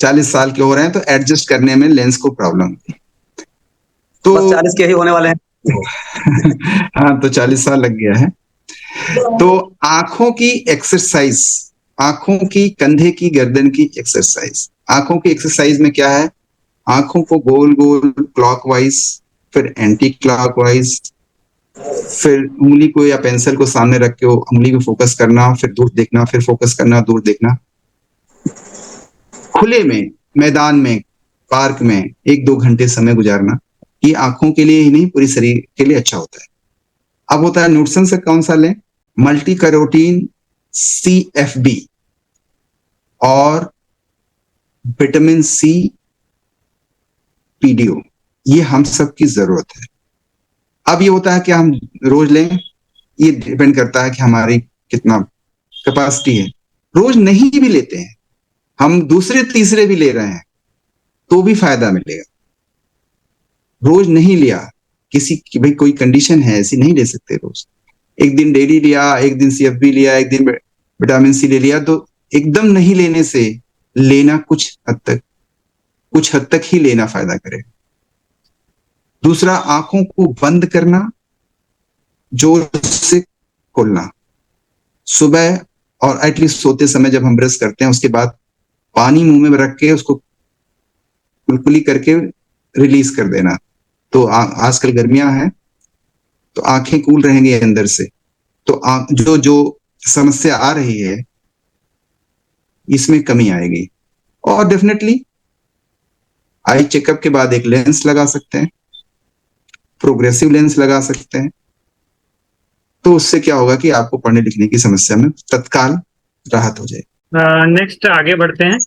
40 साल के हो रहे हैं तो एडजस्ट करने में लेंस को प्रॉब्लम होती है। तो बस 40 के ही होने वाले हैं। हाँ, तो 40 साल लग गया है। तो आंखों की एक्सरसाइज, आंखों की, कंधे की, गर्दन की एक्सरसाइज। आंखों की एक्सरसाइज में क्या है? आंखों को गोल गोल क्लॉकवाइज, फिर एंटी क्लॉकवाइज, फिर उंगली को या पेंसिल को सामने रख के उंगली को फोकस करना, फिर दूर देखना, फिर फोकस करना, दूर देखना। खुले में, मैदान में, पार्क में 1-2 घंटे समय गुजारना, ये आंखों के लिए ही नहीं पूरी शरीर के लिए अच्छा होता है। अब होता है न्यूट्रिशन से कौन सा लें? मल्टी कैरोटीन CFB और विटामिन सी PDO, ये हम सब की जरूरत है। अब ये होता है कि हम रोज लें, ये डिपेंड करता है कि हमारी कितना कैपेसिटी है। रोज नहीं भी लेते हैं, हम दूसरे तीसरे भी ले रहे हैं तो भी फायदा मिलेगा। रोज नहीं लिया, किसी की भाई कोई कंडीशन है ऐसी, नहीं ले सकते रोज। एक दिन डेली लिया, एक दिन CFB लिया, एक दिन विटामिन सी ले लिया, तो एकदम नहीं लेने से लेना कुछ हद तक ही लेना फायदा करेगा। दूसरा, आंखों को बंद करना, जोर से खोलना। सुबह और एटलीस्ट सोते समय जब हम ब्रश करते हैं उसके बाद पानी मुंह में रख के उसको कुलकुली करके रिलीज कर देना। तो आजकल गर्मियां हैं तो आंखें कूल रहेंगी अंदर से, तो जो जो समस्या आ रही है इसमें कमी आएगी। और डेफिनेटली आई चेकअप के बाद एक लेंस लगा सकते हैं, प्रोग्रेसिव लेंस लगा सकते हैं। तो उससे क्या होगा कि आपको पढ़ने लिखने की समस्या में तत्काल राहत हो जाए। नेक्स्ट आगे बढ़ते हैं।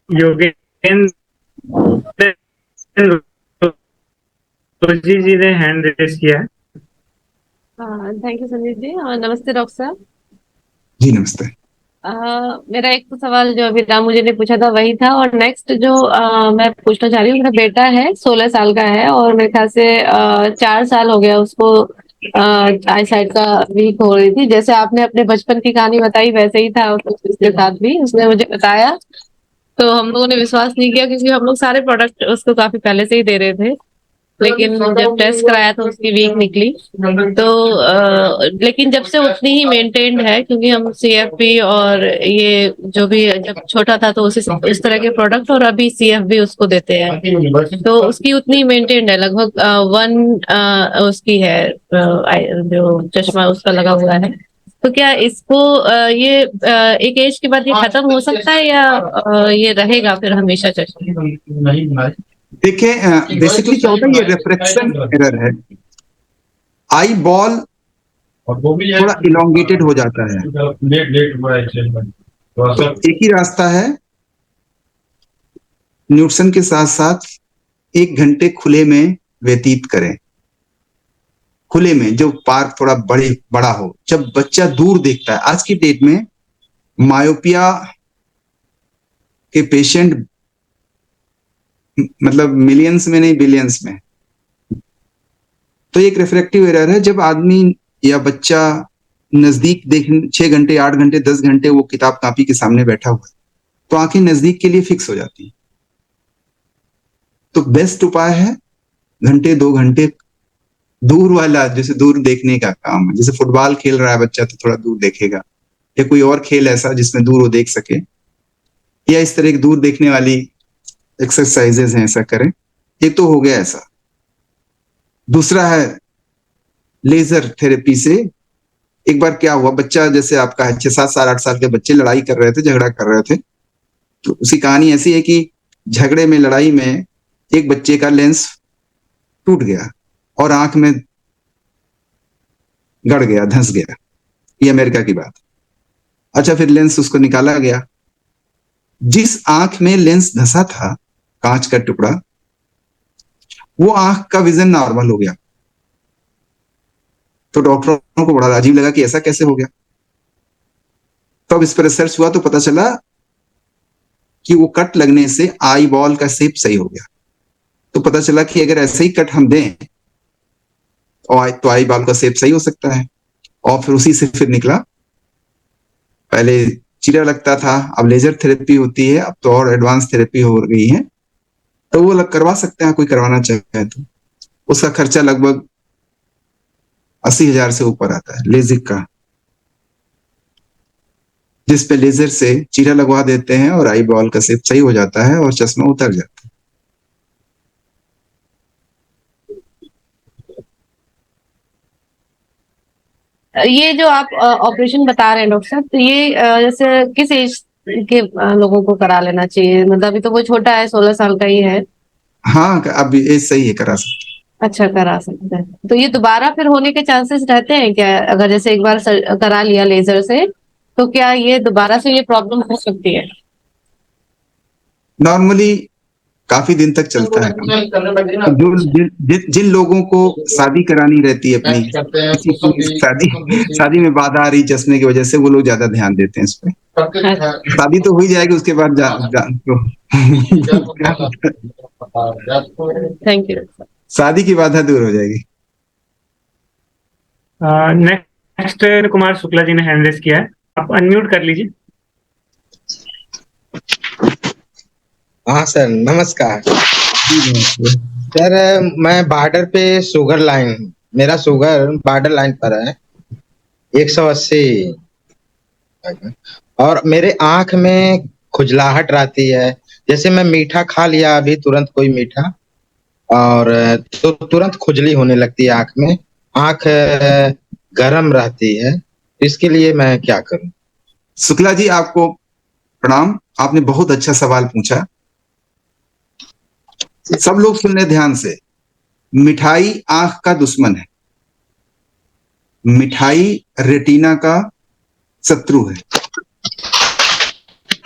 योगेंद्र जी ने हैंड रेस किया है। Thank you Sandeep ji. नमस्ते डॉक्टर साहब। जी नमस्ते। मेरा एक तो सवाल जो अभी रामू जी ने पूछा था वही था, और नेक्स्ट जो मैं पूछना चाह रही हूँ, मेरा बेटा है 16 साल का है और मेरे ख्याल से 4 साल हो गया उसको आई साइड का वीक हो रही थी। जैसे आपने अपने बचपन की कहानी बताई वैसे ही था उसके साथ भी, उसने मुझे बताया तो हम लोगों ने विश्वास नहीं किया क्योंकि हम लोग सारे प्रोडक्ट उसको काफी पहले से ही दे रहे थे, लेकिन जब टेस्ट कराया तो उसकी वीक निकली। तो लेकिन जब से उतनी ही मेंटेन्ड है, क्योंकि हम CFB और ये जो भी जब छोटा था तो उस तरह के प्रोडक्ट और अभी CFB उसको देते हैं, तो उसकी उतनी मेंटेन्ड है। लगभग 1 उसकी है जो चश्मा उसका लगा हुआ है। तो क्या इसको ये एक एज के बाद ये खत्म हो सकता है या ये रहेगा फिर हमेशा चश्मा? देखें बेसिकली क्या होता है, ये रिफ्रैक्शन एरर है। आई बॉल थोड़ा इलोंगेटेड हो जाता है। तो एक ही रास्ता है, न्यूटन के साथ साथ 1 घंटे खुले में व्यतीत करें। खुले में, जो पार्क थोड़ा बड़ा हो। जब बच्चा दूर देखता है, आज की डेट में मायोपिया के पेशेंट मतलब मिलियंस में नहीं बिलियंस में। तो एक रिफ्रैक्टिव एरर है। जब आदमी या बच्चा नजदीक देख 6 घंटे 8 घंटे 10 घंटे वो किताब कॉपी के सामने बैठा हुआ है, तो आंखें नजदीक के लिए फिक्स हो जाती हैं। तो बेस्ट उपाय है 1-2 घंटे दूर वाला, जैसे दूर देखने का काम है। जैसे फुटबॉल खेल रहा है बच्चा तो थोड़ा दूर देखेगा, या कोई और खेल ऐसा जिसमें दूर वो देख सके, या इस तरह की दूर देखने वाली एक्सरसाइजेज हैं, ऐसा करें। ये तो हो गया ऐसा। दूसरा है लेजर थेरेपी से। एक बार क्या हुआ, बच्चा जैसे आपका है 6-7 साल 8 साल के बच्चे लड़ाई कर रहे थे, झगड़ा कर रहे थे। तो उसकी कहानी ऐसी है कि झगड़े में लड़ाई में एक बच्चे का लेंस टूट गया और आंख में गड़ गया, धंस गया। ये अमेरिका की बात। अच्छा, फिर लेंस उसको निकाला गया। जिस आंख में लेंस धंसा था, कांच का टुकड़ा, वो आंख का विजन नॉर्मल हो गया। तो डॉक्टरों को बड़ा अजीब लगा कि ऐसा कैसे हो गया। तो अब इस पर रिसर्च हुआ तो पता चला कि वो कट लगने से आई बॉल का शेप सही हो गया। तो पता चला कि अगर ऐसे ही कट हम दें तो आई बॉल का शेप सही हो सकता है। और फिर उसी से फिर निकला, पहले चीरा लगता था, अब लेजर थेरेपी होती है, अब तो और एडवांस थेरेपी हो गई है। तो वो करवा सकते हैं, कोई करवाना चाहे तो। उसका खर्चा लगभग 80,000 से ऊपर आता है लेजिक का, जिसपे लेजर से चीरा लगवा देते हैं और आई बॉल का शेप सही हो जाता है और चश्मा उतर जाता है। ये जो आप ऑपरेशन बता रहे हैं डॉक्टर साहब, तो ये जैसे किस एज के लोगों को करा लेना चाहिए? मतलब अभी तो वो छोटा है, 16 साल का ही है। हाँ, अब ये सही है, करा सकते। अच्छा, करा सकते हैं। तो ये दोबारा फिर होने के चांसेस रहते हैं क्या? अगर जैसे एक बार करा लिया लेजर से, तो क्या ये दोबारा से ये प्रॉब्लम हो सकती है? नॉर्मली काफी दिन तक चलता है। तो जिन लोगों को शादी करानी रहती है अपनी, किसी की शादी में बाधा आ रही चश्मे की वजह से, वो लोग ज्यादा ध्यान देते हैं इस पे। शादी तो हो ही जाएगी उसके बाद थैंक यू। शादी की बाधा दूर हो जाएगी। नेक्स्ट कुमार शुक्ला जी ने हैंड रेज किया है, आप अनम्यूट कर लीजिए। हाँ सर, नमस्कार सर। मैं बॉर्डर पे शुगर लाइन, मेरा शुगर बॉर्डर लाइन पर है 180, और मेरे आंख में खुजलाहट रहती है। जैसे मैं मीठा खा लिया अभी तुरंत, कोई मीठा, और तो तुरंत खुजली होने लगती है आंख में, आंख गर्म रहती है। इसके लिए मैं क्या करूं? शुक्ला जी, आपको प्रणाम। आपने बहुत अच्छा सवाल पूछा। सब लोग सुन ले ध्यान से। मिठाई आंख का दुश्मन है। मिठाई रेटिना का शत्रु है।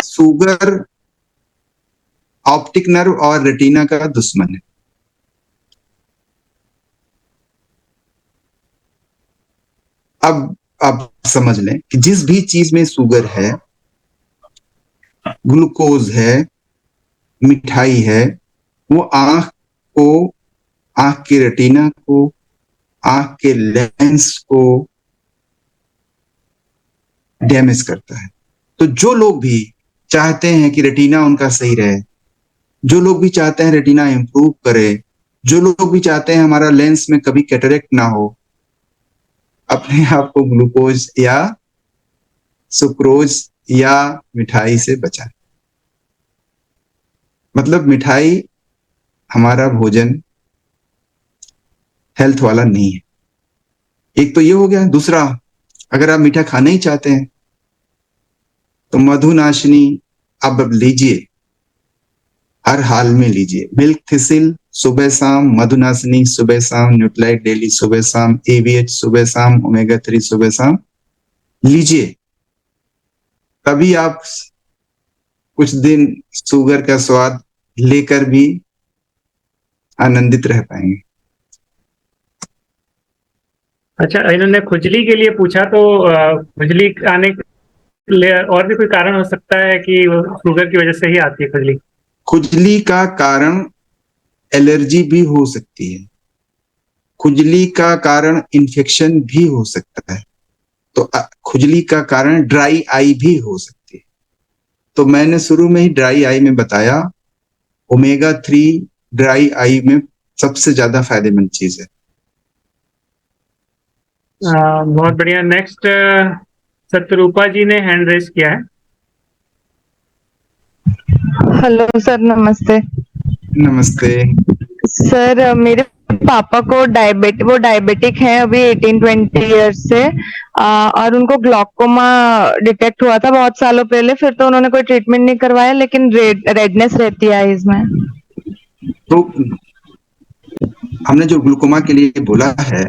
शुगर ऑप्टिक नर्व और रेटिना का दुश्मन है। अब आप समझ लें कि जिस भी चीज में शुगर है, ग्लूकोज है, मिठाई है, वो आंख को, आंख के रेटिना को, आंख के लेंस को डैमेज करता है। तो जो लोग भी चाहते हैं कि रेटिना उनका सही रहे, जो लोग भी चाहते हैं रेटिना इंप्रूव करे, जो लोग भी चाहते हैं हमारा लेंस में कभी कैटरेक्ट ना हो, अपने आप को ग्लूकोज या सुक्रोज या मिठाई से बचाएं। मतलब मिठाई हमारा भोजन हेल्थ वाला नहीं है। एक तो ये हो गया। दूसरा, अगर आप मीठा खाना ही चाहते हैं तो मधुनाशिनी आप लीजिए। हर हाल में लीजिए। मिल्क थिसिल सुबह शाम, मधुनासिनी सुबह शाम, न्यूट्रालाइट डेली सुबह शाम, एवीएच सुबह शाम, ओमेगा 3 सुबह शाम लीजिए। तभी आप कुछ दिन शुगर का स्वाद लेकर भी आनंदित रह पाएंगे। अच्छा, इन्होंने खुजली के लिए पूछा, तो खुजली आने के लिए और भी कोई कारण हो सकता है कि वो शुगर की वजह से ही आती है खुजली? खुजली का कारण एलर्जी भी हो सकती है, खुजली का कारण इन्फेक्शन भी हो सकता है, तो खुजली का कारण ड्राई आई भी हो सकती है। तो मैंने शुरू में ही ड्राई आई में बताया, ओमेगा 3 ड्राई आई में सबसे ज्यादा फायदेमंद चीज है। बहुत बढ़िया। नेक्स्ट सत्यरूपा जी ने हैंड रेस किया है। हेलो सर, नमस्ते। नमस्ते। सर, मेरे पापा को वो डायबिटिक हैं अभी 18-20 ईयर्स से, और उनको ग्लॉकोमा डिटेक्ट हुआ था बहुत सालों पहले। फिर तो उन्होंने कोई ट्रीटमेंट नहीं करवाया, लेकिन रेडनेस रहती है आईज में। तो हमने जो ग्लूकोमा के लिए बोला है,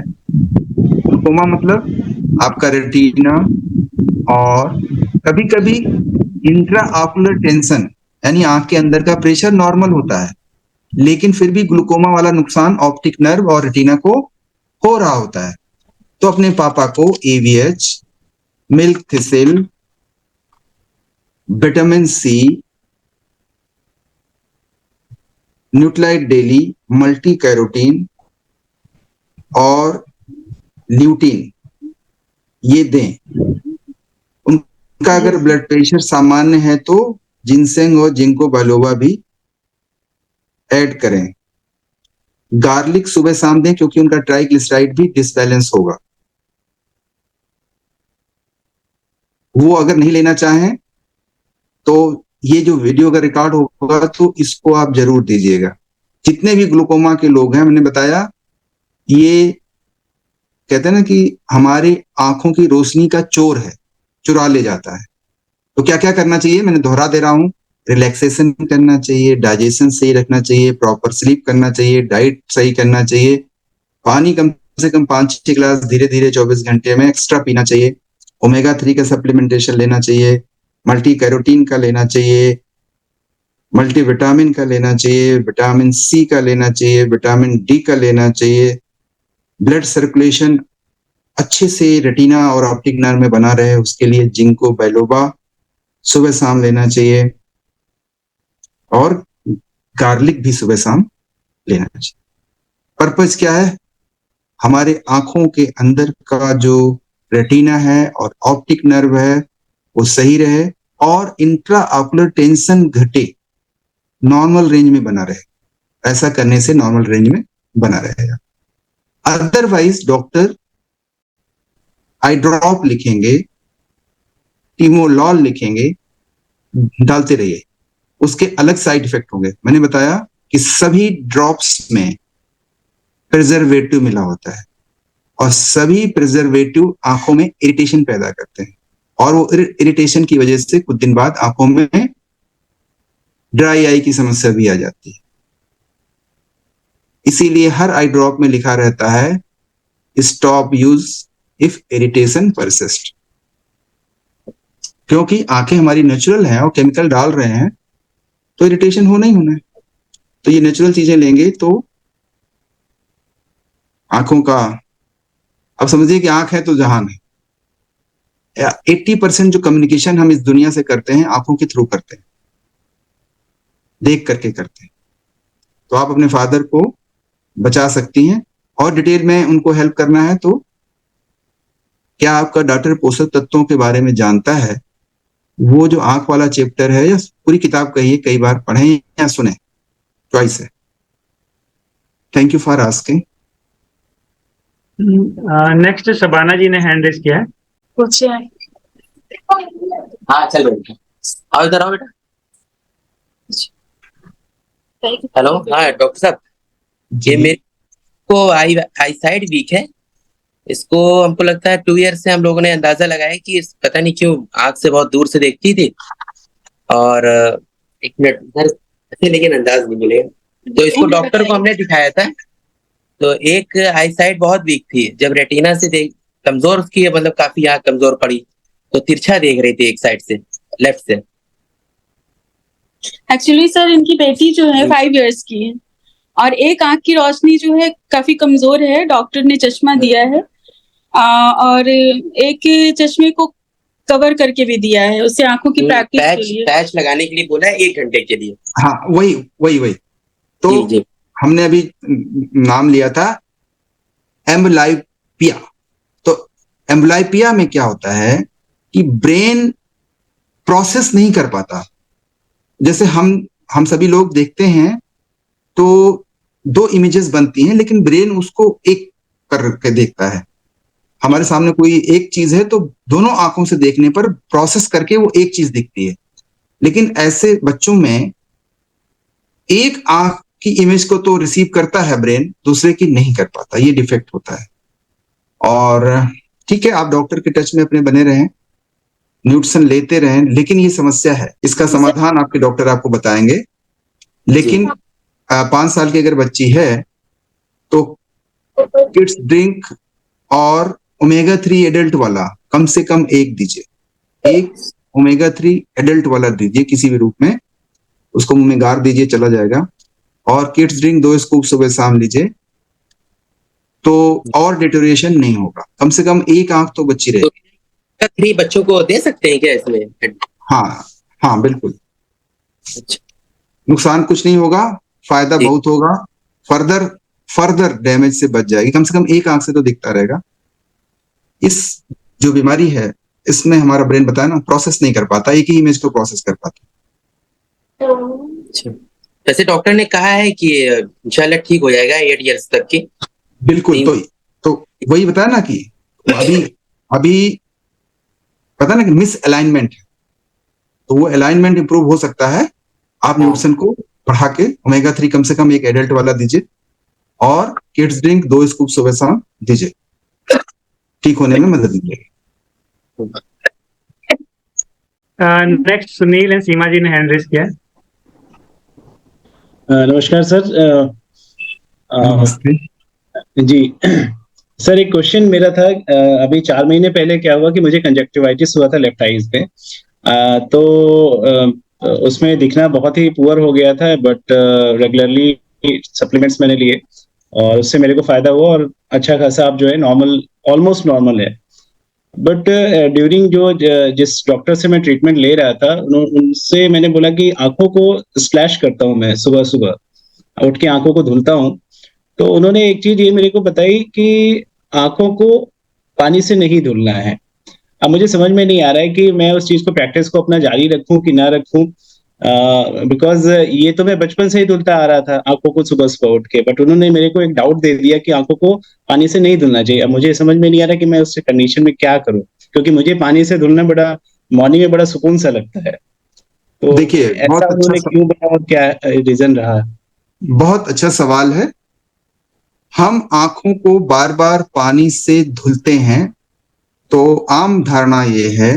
ग्लूकोमा मतलब आपका रेटिना, और कभी कभी इंट्रा ऑकुलर टेंशन यानी आंख के अंदर का प्रेशर नॉर्मल होता है, लेकिन फिर भी ग्लूकोमा वाला नुकसान ऑप्टिक नर्व और रेटिना को हो रहा होता है। तो अपने पापा को AVH, milk thistle, vitamin C, Nutrilite daily, multi carotene और ल्यूटीन ये दें। उनका अगर ब्लड प्रेशर सामान्य है तो जिनसेंग और जिंको बालोबा भी ऐड करें। गार्लिक सुबह शाम दें, क्योंकि उनका ट्राइग्लिसराइड भी डिसबैलेंस होगा। वो अगर नहीं लेना चाहें तो ये जो वीडियो का रिकॉर्ड होगा तो इसको आप जरूर दीजिएगा। जितने भी ग्लूकोमा के लोग हैं, मैंने बताया, ये कहते हैं ना कि हमारी आंखों की रोशनी का चोर है, चुरा ले जाता है। तो क्या क्या करना चाहिए, मैंने दोहरा दे रहा हूं। रिलैक्सेशन करना चाहिए, डाइजेशन सही रखना चाहिए, प्रॉपर स्लीप करना चाहिए, डाइट सही करना चाहिए, पानी कम से कम 5-6 गिलास धीरे धीरे 24 घंटे में एक्स्ट्रा पीना चाहिए, ओमेगा 3 का सप्लीमेंटेशन लेना चाहिए, मल्टी कैरोटीन का लेना चाहिए, मल्टी विटामिन का लेना चाहिए, विटामिन सी का लेना चाहिए, विटामिन डी का लेना चाहिए। ब्लड सर्कुलेशन अच्छे से रेटिना और ऑप्टिक नर्व में बना रहे, उसके लिए जिंको बाइलोबा सुबह शाम लेना चाहिए, और गार्लिक भी सुबह शाम लेना चाहिए। पर्पस क्या है, हमारे आंखों के अंदर का जो रेटिना है और ऑप्टिक नर्व है वो सही रहे, और इंट्रा ऑकुलर टेंशन घटे, नॉर्मल रेंज में बना रहे। ऐसा करने से नॉर्मल रेंज में बना रहेगा। अदरवाइज डॉक्टर आई ड्रॉप लिखेंगे, टिमोलॉल लिखेंगे, डालते रहिए, उसके अलग साइड इफेक्ट होंगे। मैंने बताया कि सभी ड्रॉप्स में प्रिजर्वेटिव मिला होता है, और सभी प्रिजर्वेटिव आंखों में इरिटेशन पैदा करते हैं, और वो इरिटेशन की वजह से कुछ दिन बाद आंखों में ड्राई आई की समस्या भी आ जाती है। इसीलिए हर आई ड्रॉप में लिखा रहता है, stop use if irritation persist. क्योंकि आंखें हमारी नेचुरल हैं और केमिकल डाल रहे हैं तो इरिटेशन होना ही होना है। तो ये नेचुरल चीजें लेंगे तो आंखों का, अब समझिए कि आंख है तो जहान है। 80% जो कम्युनिकेशन हम इस दुनिया से करते हैं आंखों के थ्रू करते हैं, देख करके करते हैं। तो आप अपने फादर को बचा सकती हैं, और डिटेल में उनको हेल्प करना है तो क्या आपका डॉक्टर पोषक तत्वों के बारे में जानता है? वो जो आंख वाला चैप्टर है, या पूरी किताब कहिए, कई बार पढ़ें या सुने, चॉइस है। Thank you for asking. Next Shabana ji ने हैंड रेस किया है। पूछिए। हाँ चल बेटा, आओ इधर आओ बेटा। हेलो, हाँ डॉक्टर साहब, ये मेरे को आई साइड वीक है। इसको हमको लगता है 2 ईयर से हम लोगों ने अंदाजा लगाया कि पता नहीं क्यों आंख से बहुत दूर से देखती थी। और एक मिनट इधर लेकिन अंदाज नहीं मिलेगा। तो इसको डॉक्टर को हमने दिखाया था, तो एक आई साइड बहुत वीक थी, जब रेटिना से देख कमजोर उसकी मतलब काफी आंख कमजोर पड़ी, तो तिरछा देख रही थी एक साइड से, लेफ्ट से। एक्चुअली सर इनकी बेटी जो है 5 इयर्स की है और एक आंख की रोशनी जो है काफी कमजोर है, डॉक्टर ने चश्मा दिया है और एक चश्मे को कवर करके भी दिया है उससे आंखों की प्रैक्टिस के लिए। पैच लगाने के लिए बोला है 1 घंटे के लिए। हाँ वही तो जी। हमने अभी नाम लिया था एम्बलाइपिया। तो एम्बलाइपिया में क्या होता है कि ब्रेन प्रोसेस नहीं कर पाता। जैसे हम सभी लोग देखते हैं तो 2 इमेजेस बनती हैं, लेकिन ब्रेन उसको एक करके देखता है। हमारे सामने कोई एक चीज है तो दोनों आंखों से देखने पर प्रोसेस करके वो एक चीज दिखती है, लेकिन ऐसे बच्चों में एक आंख की इमेज को तो रिसीव करता है ब्रेन, दूसरे की नहीं कर पाता। ये डिफेक्ट होता है। और ठीक है, आप डॉक्टर के टच में अपने बने रहें, न्यूट्रिशन लेते रहें, लेकिन ये समस्या है, इसका समाधान आपके डॉक्टर आपको बताएंगे। लेकिन 5 साल की अगर बच्ची है तो किड्स ड्रिंक और ओमेगा 3 एडल्ट वाला कम से कम एक दीजिए। एक ओमेगा 3 एडल्ट वाला दीजिए किसी भी रूप में, उसको मुंह में गार दीजिए, चला जाएगा। और किड्स ड्रिंक 2 स्कूप सुबह शाम लीजिए, तो और डिटोरिएशन नहीं होगा। कम से कम एक आंख तो बच्ची रहेगी। 3 बच्चों को दे सकते हैं क्या इसमें? हाँ बिल्कुल। अच्छा। नुकसान कुछ नहीं होगा, फायदा बहुत होगा। फर्दर डैमेज से बच जाएगी। कम से कम एक आंख से तो दिखता रहेगा। इस जो बीमारी है इसमें हमारा ब्रेन बताया ना, प्रोसेस नहीं कर पाता, एक ही इमेज को प्रोसेस कर पाता। अच्छा, वैसे डॉक्टर ने कहा है कि इंशाल्लाह ठीक हो जाएगा 8 इयर्स तक की। बिल्कुल। तो वही बताया ना कि अभी पता ना कि मिस अलाइनमेंट है, तो वो अलाइनमेंट इंप्रूव हो सकता है। आप न्यूट्रिशन को बढ़ा के ओमेगा 3 कम से कम एक एडल्ट वाला दीजिए और किड्स ड्रिंक 2 स्कूप सुबह शाम दीजिए, ठीक होने में मदद मिलेगी। नेक्स्ट सुनील एंड सीमा जी ने हैंड रेज किया। नमस्कार सर। नमस्ते जी सर, एक क्वेश्चन मेरा था। अभी 4 महीने पहले क्या हुआ कि मुझे कंजक्टिवाइटिस हुआ था लेफ्ट आईज पे। तो उसमें दिखना बहुत ही पुअर हो गया था, बट रेगुलरली सप्लीमेंट्स मैंने लिए और उससे मेरे को फायदा हुआ और अच्छा खासा अब जो है नॉर्मल, ऑलमोस्ट नॉर्मल है। बट ड्यूरिंग जिस डॉक्टर से मैं ट्रीटमेंट ले रहा था उनसे मैंने बोला कि आंखों को स्प्लैश करता हूँ मैं, सुबह सुबह उठ के आंखों को धुलता हूँ। तो उन्होंने एक चीज ये मेरे को बताई कि आंखों को पानी से नहीं धुलना है। अब मुझे समझ में नहीं आ रहा है कि मैं उस चीज को, प्रैक्टिस को अपना जारी रखूं कि ना रखूं, बिकॉज ये तो मैं बचपन से ही धुलता आ रहा था आंखों को सुबह सुबह उठ के, बट उन्होंने मेरे को एक डाउट दे दिया कि आंखों को पानी से नहीं धुलना चाहिए। अब मुझे समझ में नहीं आ रहा कि मैं उस कंडीशन में क्या करूं, क्योंकि मुझे पानी से धुलना बड़ा मॉर्निंग में बड़ा सुकून सा लगता है। तो देखिए, ऐसा उन्होंने क्यों बताया, क्या रीजन रहा? बहुत अच्छा सवाल है। हम आंखों को बार बार पानी से धुलते हैं तो आम धारणा ये है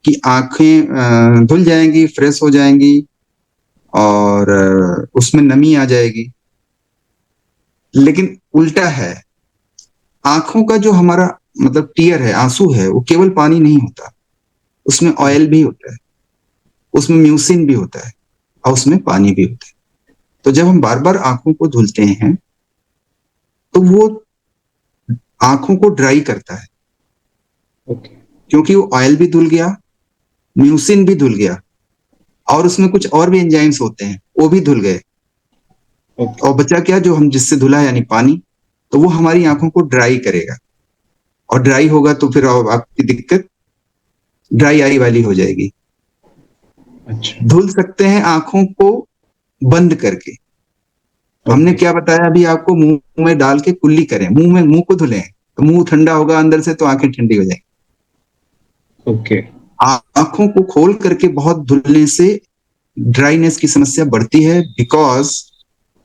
कि आंखें धुल जाएंगी, फ्रेश हो जाएंगी और उसमें नमी आ जाएगी, लेकिन उल्टा है। आंखों का जो हमारा मतलब टीयर है, आंसू है, वो केवल पानी नहीं होता, उसमें ऑयल भी होता है, उसमें म्यूसिन भी होता है और उसमें पानी भी होता है। तो जब हम बार बार आंखों को धुलते हैं तो वो आंखों को ड्राई करता है। क्योंकि वो ऑयल भी धुल गया, म्यूसिन भी धुल गया और उसमें कुछ और भी एंजाइम्स होते हैं, वो भी धुल गए। और बचा क्या, जो हम जिससे धुला यानी पानी, तो वो हमारी आंखों को ड्राई करेगा और ड्राई होगा तो फिर आपकी दिक्कत ड्राई आई वाली हो जाएगी। अच्छा। धुल सकते हैं आंखों को बंद करके। हमने क्या बताया अभी आपको, मुंह में डाल के कुल्ली करें, मुंह को धुलें तो मुंह ठंडा होगा अंदर से, तो आंखें ठंडी हो जाएंगी। ओके। आंखों को खोल करके बहुत धुलने से ड्राइनेस की समस्या बढ़ती है, बिकॉज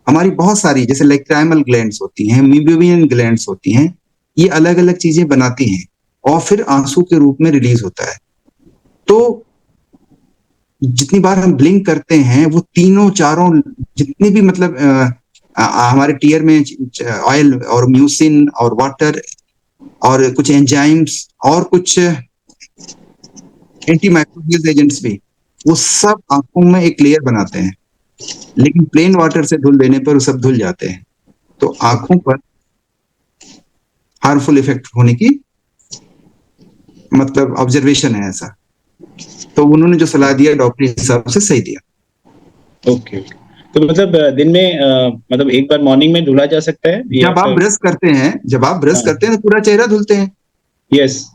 हमारी बहुत सारी जैसे लैक्राइमल ग्लैंड्स होती हैं, मीबेबियन ग्लैंड्स होती हैं, ये अलग अलग चीजें बनाती हैं और फिर आंसू के रूप में रिलीज होता है। तो जितनी बार हम ब्लिंक करते हैं वो तीनों चारों जितनी भी मतलब हमारे टीयर में ऑयल और म्यूसिन और वाटर और कुछ एंजाइम्स और कुछ एंटी माइक्रोबियल एजेंट्स भी, वो सब आंखों में एक लेयर बनाते हैं, लेकिन प्लेन वाटर से धुल देने पर वो सब धुल जाते हैं। तो आंखों पर हार्मफुल इफेक्ट होने की मतलब ऑब्जर्वेशन है ऐसा। तो उन्होंने जो सलाह दिया डॉक्टरी हिसाब से सही दिया। ओके, तो मतलब दिन में मतलब एक बार मॉर्निंग में धुला जा सकता है? जब आप ब्रश करते हैं तो पूरा चेहरा धुलते हैं। यस।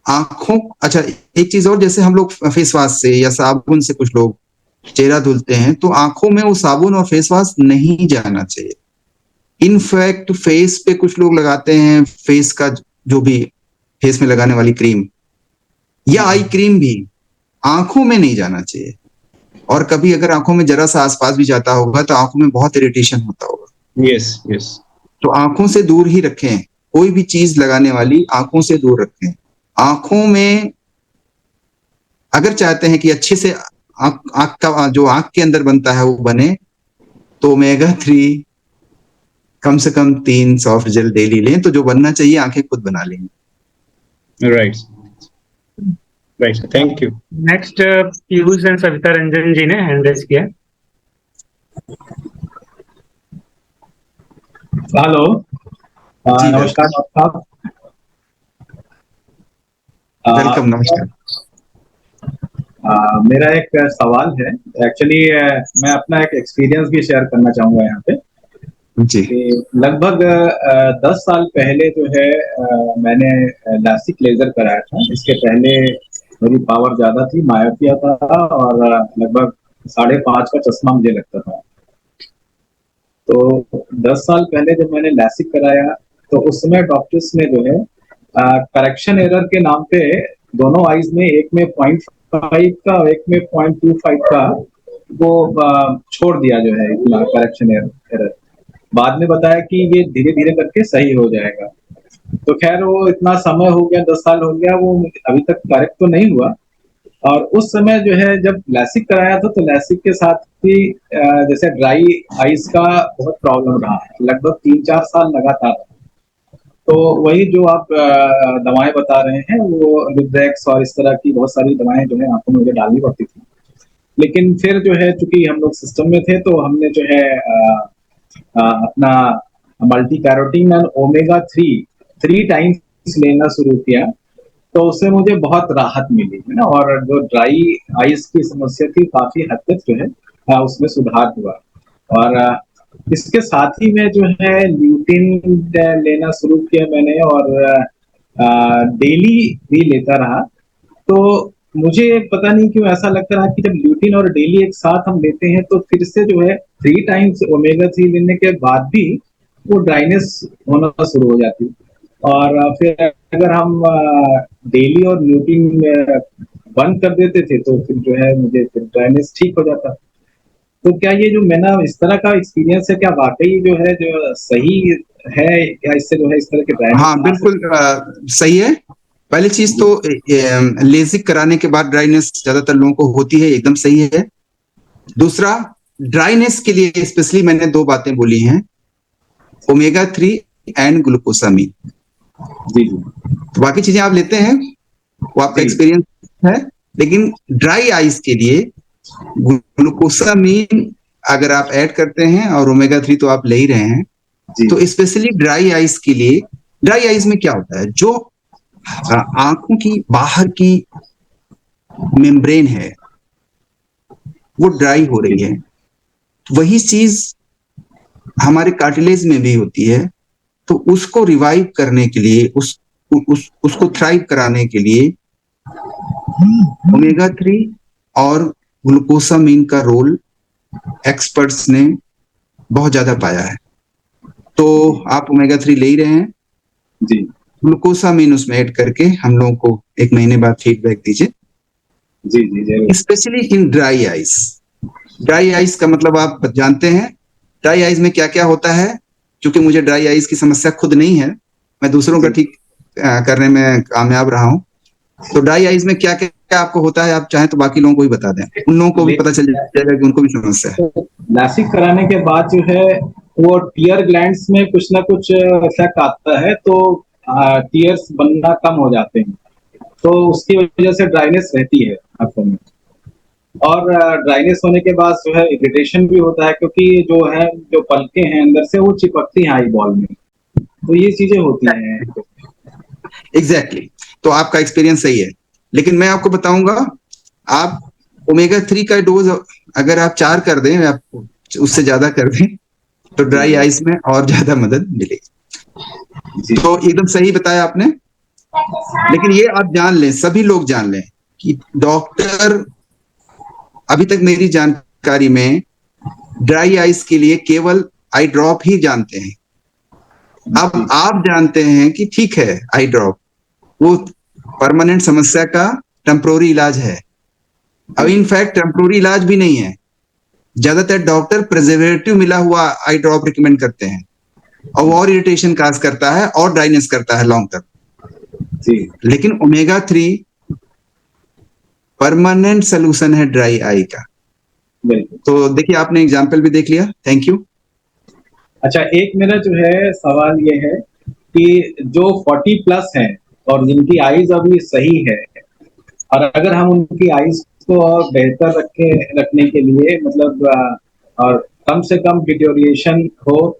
आंखों, अच्छा एक चीज और, जैसे हम लोग फेस वॉश से या साबुन से कुछ लोग चेहरा धुलते हैं, तो आंखों में वो साबुन और फेस वॉश नहीं जाना चाहिए। इनफैक्ट फेस पे कुछ लोग लगाते हैं फेस का जो भी फेस में लगाने वाली क्रीम या आई क्रीम भी आंखों में नहीं जाना चाहिए। और कभी अगर आंखों में जरा सा आसपास भी जाता होगा तो आंखों में बहुत इरिटेशन होता होगा। Yes yes. तो आंखों से दूर ही रखें, कोई भी चीज लगाने वाली आंखों से दूर रखें। आंखों में अगर चाहते हैं कि अच्छे से आंख का जो आंख के अंदर बनता है वो बने, तो ओमेगा 3 कम से कम 3 सॉफ्ट जेल डेली लें, तो जो बनना चाहिए आंखें खुद बना लेंगे। Right right, thank you. Next Piyush and Savita Ranjan ji ने हैंड रेज किया। हेलो, नमस्कार डॉक्टर साहब। वेलकम, नमस्कार। मेरा एक सवाल है, एक्चुअली मैं अपना एक एक्सपीरियंस भी शेयर करना चाहूंगा यहाँ पे जी। लगभग 10 साल पहले जो है मैंने लासिक लेजर कराया था। इसके पहले मेरी पावर ज्यादा थी, मायोपिया था और लगभग 5.5 का चश्मा मुझे लगता था। तो 10 साल पहले जब मैंने लासिक कराया तो उस समय डॉक्टर्स ने जो है करेक्शन एरर के नाम पे दोनों आईज में, एक में 0.5 का और एक में 0.25 का वो छोड़ दिया जो है करेक्शन एरर। बाद में बताया कि ये धीरे धीरे करके सही हो जाएगा। तो खैर वो इतना समय हो गया, 10 साल हो गया, वो अभी तक करेक्ट तो नहीं हुआ। और उस समय जो है जब लैसिक कराया था तो लैसिक के साथ भी जैसे ड्राई आइज का बहुत प्रॉब्लम रहा, लगभग 3-4 साल लगातार। तो वही जो आप दवाएं बता रहे हैं वो लिब्रेक्स और इस तरह की बहुत सारी दवाएं जो है आंखों में मुझे डालनी पड़ती थी। लेकिन फिर जो है चूंकि हम लोग सिस्टम में थे तो हमने जो है अपना मल्टी कैरोटीन और ओमेगा 3 टाइम्स लेना शुरू किया। तो उससे मुझे बहुत राहत मिली है ना, और जो ड्राई आइज की समस्या थी काफी हद तक जो है उसमें सुधार हुआ। और इसके साथ ही में जो है ल्यूटिन लेना शुरू किया मैंने और डेली भी लेता रहा। तो मुझे पता नहीं क्यों ऐसा लगता रहा कि जब ल्यूटिन और डेली एक साथ हम लेते हैं तो फिर से जो है 3 टाइम्स ओमेगा 3 लेने के बाद भी वो ड्राइनेस होना शुरू हो जाती है। और फिर अगर हम डेली और ल्यूटिन बंद कर देते थे तो फिर जो है मुझे फिर ड्राइनेस ठीक हो जाता। तो क्या ये जो मैंने इस तरह का एक्सपीरियंस है, क्या वाकई जो है जो सही है, या इससे जो है इस तरह के ड्राइनेस? हाँ बिल्कुल सही है। पहली चीज तो लेजिक कराने के बाद ड्राइनेस ज्यादातर लोगों को होती है, एकदम सही है। दूसरा, ड्राइनेस के लिए स्पेशली मैंने 2 बातें बोली हैं, ओमेगा 3 एंड ग्लूकोसामीन। जी। तो बाकी चीजें आप लेते हैं वो आपका एक्सपीरियंस है, लेकिन ड्राई आइज के लिए ग्लूकोसामीन अगर आप ऐड करते हैं और ओमेगा 3 तो आप ले ही रहे हैं, तो स्पेशली ड्राई आइज के लिए, ड्राई आइज में क्या होता है, जो आंखों की बाहर की मेम्ब्रेन है वो ड्राई हो रही है, वही चीज हमारे कार्टिलेज में भी होती है। तो उसको रिवाइव करने के लिए, उसको थ्राइव कराने के लिए ओमेगा 3 और ग्लूकोसामीन का रोल एक्सपर्ट्स ने बहुत ज्यादा पाया है। तो आप ओमेगा 3 ले ही रहे हैं जी, ग्लूकोसामीन उसमें ऐड करके हम लोगों को 1 महीने बाद फीडबैक दीजिए। जी जी, specially in dry eyes. Dry eyes का मतलब आप जानते हैं, ड्राई आइज में क्या क्या होता है। क्योंकि मुझे ड्राई आइज की समस्या खुद नहीं है, मैं दूसरों का ठीक करने में कामयाब रहा हूं। तो ड्राई आईज में क्या क्या आपको होता है, आप चाहें तो बाकी लोगों को भी बता दें, उन लोगों को भी पता चल जाएगा कि उनको भी समस्या है। लासिक कराने के बाद जो है वो टीयर ग्लैंड्स में कुछ ना कुछ इफेक्ट आता है, तो टीयर्स बनना कम हो जाते हैं, तो उसकी वजह से ड्राइनेस रहती है आंखों में। और ड्राइनेस होने के बाद जो है इरिटेशन भी होता है, क्योंकि जो है जो पलकें हैं अंदर से वो चिपकती हैं आई बॉल में, तो ये चीजें होती हैं। एग्जैक्टली तो आपका एक्सपीरियंस सही है, लेकिन मैं आपको बताऊंगा, आप ओमेगा 3 का डोज अगर आप 4 कर दें या उससे ज्यादा कर दें तो ड्राई आइज में और ज्यादा मदद मिलेगी। तो एकदम सही बताया आपने, लेकिन ये आप जान लें, सभी लोग जान लें कि डॉक्टर अभी तक मेरी जानकारी में ड्राई आइज के लिए केवल आई ड्रॉप ही जानते हैं। अब आप जानते हैं कि ठीक है, आई ड्रॉप वो परमानेंट समस्या का टेम्पोररी इलाज है। अब इनफैक्ट टेम्पोररी इलाज भी नहीं है, ज्यादातर डॉक्टर प्रिजर्वेटिव मिला हुआ आई ड्रॉप रिकमेंड करते हैं, और इरिटेशन काज करता है और ड्राइनेस करता है लॉन्ग टर्म। लेकिन ओमेगा 3 परमानेंट सोल्यूशन है ड्राई आई का। तो देखिए, आपने एग्जाम्पल भी देख लिया, थैंक यू। अच्छा, एक मेरा जो है सवाल ये है कि जो 40 प्लस हैं और जिनकी आईज अभी सही है, और अगर हम उनकी आईज को और बेहतर रखने के लिए मतलब और कम से कम डिटोरिएशन हो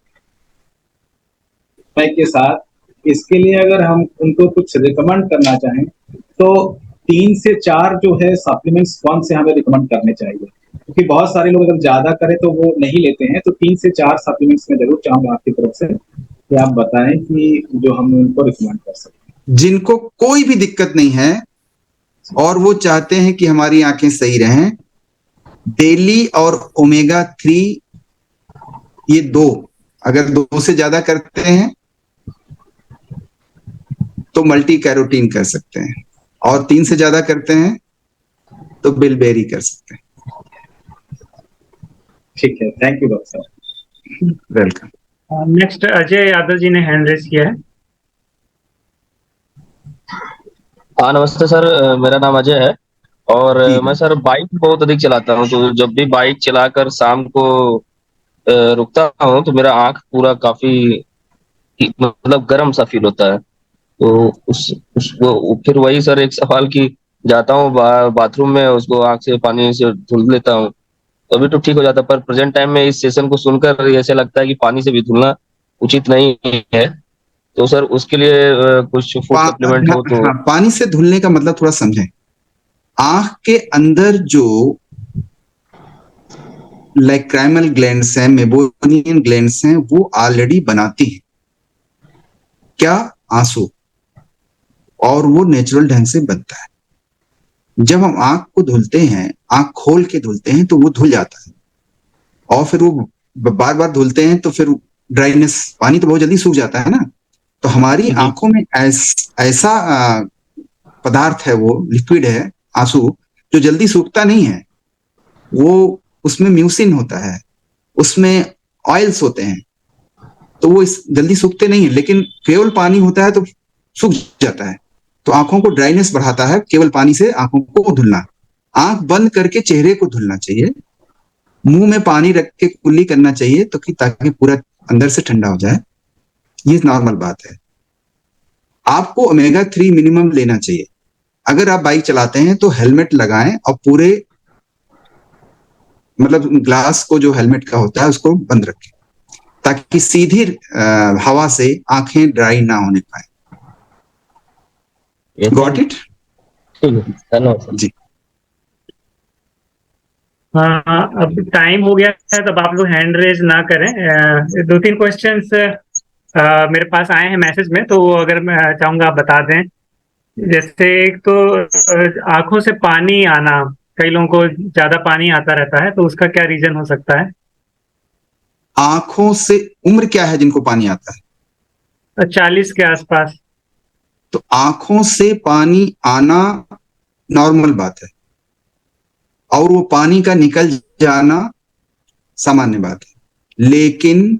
के साथ, इसके लिए अगर हम उनको कुछ रिकमेंड करना चाहें तो 3 से 4 जो है सप्लीमेंट्स कौन से हमें रिकमेंड करने चाहिए? क्योंकि बहुत सारे लोग अगर ज्यादा करें तो वो नहीं लेते हैं, तो 3 से 4 सप्लीमेंट्स में जरूर चाहूंगा आपकी तरफ से कि आप बताएं कि जो हम उनको रिकमेंड कर सकते। जिनको कोई भी दिक्कत नहीं है और वो चाहते हैं कि हमारी आंखें सही रहें, डेली और ओमेगा 3 ये 2 अगर 2 से ज्यादा करते हैं तो मल्टी कैरोटीन कर सकते हैं, और 3 से ज्यादा करते हैं तो बिलबेरी कर सकते हैं। ठीक है, थैंक यू डॉक्टर साहब। वेलकम। नेक्स्ट अजय यादव जी ने हैंड रेज किया है। हाँ नमस्ते सर, मेरा नाम अजय है और मैं सर बाइक बहुत अधिक चलाता हूँ। तो जब भी बाइक चलाकर शाम को रुकता हूँ तो मेरा आंख पूरा काफी मतलब गर्म सा फील होता है। तो उसको फिर वही सर एक सवाल की जाता हूँ बाथरूम में, उसको आंख से पानी से धुल लेता हूँ तो अभी तो ठीक हो जाता है। पर प्रेजेंट टाइम में इस सेशन को सुनकर ऐसे लगता है कि पानी से भी धुलना उचित नहीं है। तो सर उसके लिए कुछ फूड सप्लीमेंट हो तो। हाँ, पानी से धुलने का मतलब थोड़ा समझें। आंख के अंदर जो लैक्राइमल ग्लैंड्स हैं, मेबोनियन ग्लैंड्स हैं, वो ऑलरेडी बनाती हैं क्या? आंसू, और वो नेचुरल ढंग से बनता है। जब हम आंख को धुलते हैं, आंख खोल के धुलते हैं तो वो धुल जाता है, और फिर वो बार बार धुलते हैं तो फिर ड्राइनेस, पानी तो बहुत जल्दी सूख जाता है ना। तो हमारी आंखों में ऐसा पदार्थ है, वो लिक्विड है आंसू, जो जल्दी सूखता नहीं है। वो उसमें म्यूसिन होता है, उसमें ऑयल्स होते हैं, तो वो जल्दी सूखते नहीं है। लेकिन केवल पानी होता है तो सूख जाता है। तो आंखों को ड्राइनेस बढ़ाता है केवल पानी से आंखों को धुलना। आंख बंद करके चेहरे को धुलना चाहिए, मुंह में पानी रख के कुल्ली करना चाहिए तो कि ताकि पूरा अंदर से ठंडा हो जाए। ये नॉर्मल बात है। आपको ओमेगा 3 मिनिमम लेना चाहिए। अगर आप बाइक चलाते हैं तो हेलमेट लगाएं और पूरे मतलब ग्लास को जो हेलमेट का होता है उसको बंद रखें, ताकि सीधी हवा से आंखें ड्राई ना होने पाए। Got it? धन्यवाद जी। हाँ, अब टाइम हो गया है, तब आप लोग हैंड रेज ना करें। 2-3 क्वेश्चंस मेरे पास आए हैं मैसेज में, तो अगर मैं चाहूंगा आप बता दें। जैसे एक तो आंखों से पानी आना, कई लोगों को ज्यादा पानी आता रहता है, तो उसका क्या रीजन हो सकता है? आंखों से उम्र क्या है जिनको पानी आता है? 40 के आसपास। तो आंखों से पानी आना नॉर्मल बात है, और वो पानी का निकल जाना सामान्य बात है। लेकिन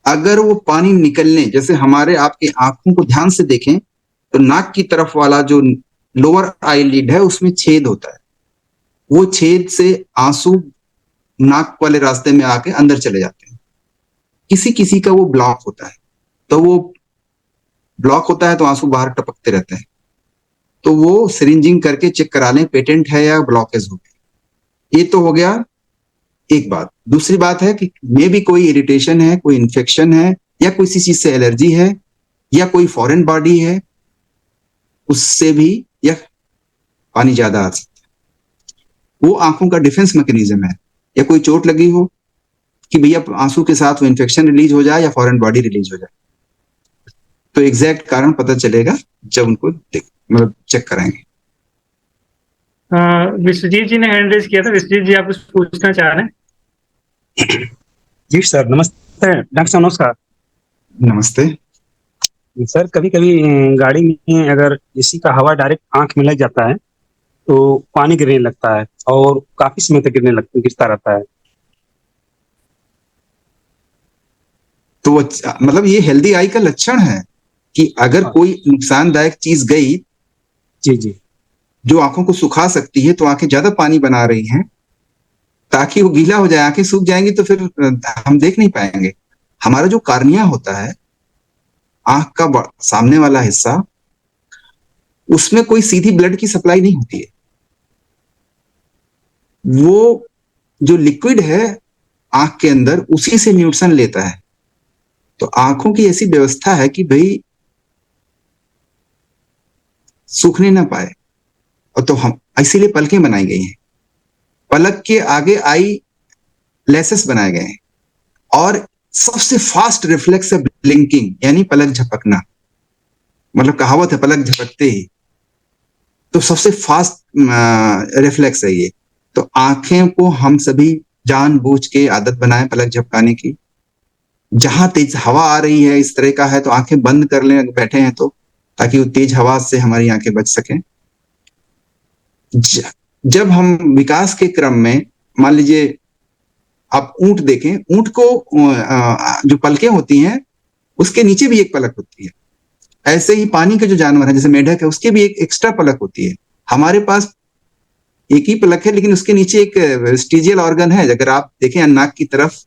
अगर वो पानी निकलने, जैसे हमारे आपके आंखों को ध्यान से देखें, तो नाक की तरफ वाला जो लोअर आईलिड है उसमें छेद होता है, वो छेद से आंसू नाक वाले रास्ते में आके अंदर चले जाते हैं। किसी किसी का वो ब्लॉक होता है, तो वो ब्लॉक होता है तो आंसू बाहर टपकते रहते हैं, तो वो सिरिंजिंग करके चेक करा लें पेटेंट है या ब्लॉकेज हो गया। ये तो हो गया एक बात। दूसरी बात है कि मे भी कोई इरिटेशन है, कोई इन्फेक्शन है, या कोई किसी चीज से एलर्जी है, या कोई फॉरेन बॉडी है, उससे भी यह पानी ज्यादा आ सकता है। वो आंखों का डिफेंस मैकेनिज्म है, या कोई चोट लगी हो कि भैया आंसू के साथ वो इन्फेक्शन रिलीज हो जाए या फॉरेन बॉडी रिलीज हो जाए, तो एग्जैक्ट कारण पता चलेगा जब उनको मतलब चेक कराएंगे। विश्वजीत जी ने हैंड रेज किया था। विश्वजीत जी, आप कुछ पूछना चाह रहे हैं? जी सर, नमस्ते। डॉक्टर साहब नमस्कार। नमस्ते सर, कभी कभी गाड़ी में अगर एसी का हवा डायरेक्ट आंख में लग जाता है तो पानी गिरने लगता है और काफी समय तक गिरता रहता है। तो मतलब ये हेल्दी आई का लक्षण है कि अगर कोई नुकसानदायक चीज गई जी जी जो आंखों को सुखा सकती है, तो आंखें ज्यादा पानी बना रही हैं ताकि वो गीला हो जाए, आंखें सूख जाएंगी तो फिर हम देख नहीं पाएंगे। हमारा जो कार्निया होता है, आंख का सामने वाला हिस्सा, उसमें कोई सीधी ब्लड की सप्लाई नहीं होती है। वो जो लिक्विड है आंख के अंदर, उसी से न्यूट्रन लेता है। तो आंखों की ऐसी व्यवस्था है कि भाई सूखने ना पाए, और तो हम इसीलिए पलकें बनाई गई हैं। पलक के आगे आई लेसेस बनाए गए हैं, और सबसे फास्ट रिफ्लेक्स है ब्लिंकिंग, यानी पलक झपकना। मतलब कहावत है पलक झपकते ही, तो सबसे फास्ट रिफ्लेक्स है ये। तो आंखें को हम सभी जानबूझ के आदत बनाएं पलक झपकाने की। जहां तेज हवा आ रही है, इस तरह का है, तो आंखें बंद कर लें बैठे हैं तो, ताकि वो तेज हवा से हमारी आंखें बच सकें। जब हम विकास के क्रम में, मान लीजिए आप ऊंट देखें, ऊंट को जो पलकें होती हैं उसके नीचे भी एक पलक होती है। ऐसे ही पानी के जो जानवर है जैसे मेढक है, उसके भी एक एक्स्ट्रा पलक होती है। हमारे पास एक ही पलक है, लेकिन उसके नीचे एक वेस्टिजियल ऑर्गन है। अगर आप देखें नाक की तरफ,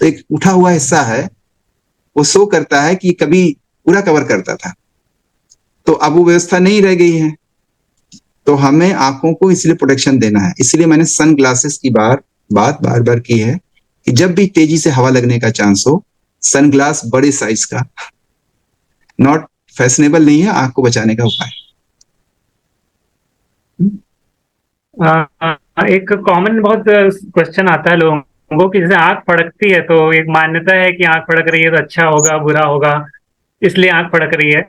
तो एक उठा हुआ हिस्सा है, वो शो करता है कि कभी पूरा कवर करता था, तो अब वो व्यवस्था नहीं रह गई है। तो हमें आंखों को इसलिए प्रोटेक्शन देना है। इसलिए मैंने सन ग्लासेस की बात बार बार की है कि जब भी तेजी से हवा लगने का चांस हो, सनग्लास बड़े साइज का, नॉट फैशनेबल नहीं है, आंख को बचाने का उपाय। एक कॉमन बहुत क्वेश्चन आता है लोगों को कि जैसे आंख फड़कती है, तो एक मान्यता है कि आंख फड़क रही है तो अच्छा होगा, बुरा होगा, इसलिए आंख फड़क रही है।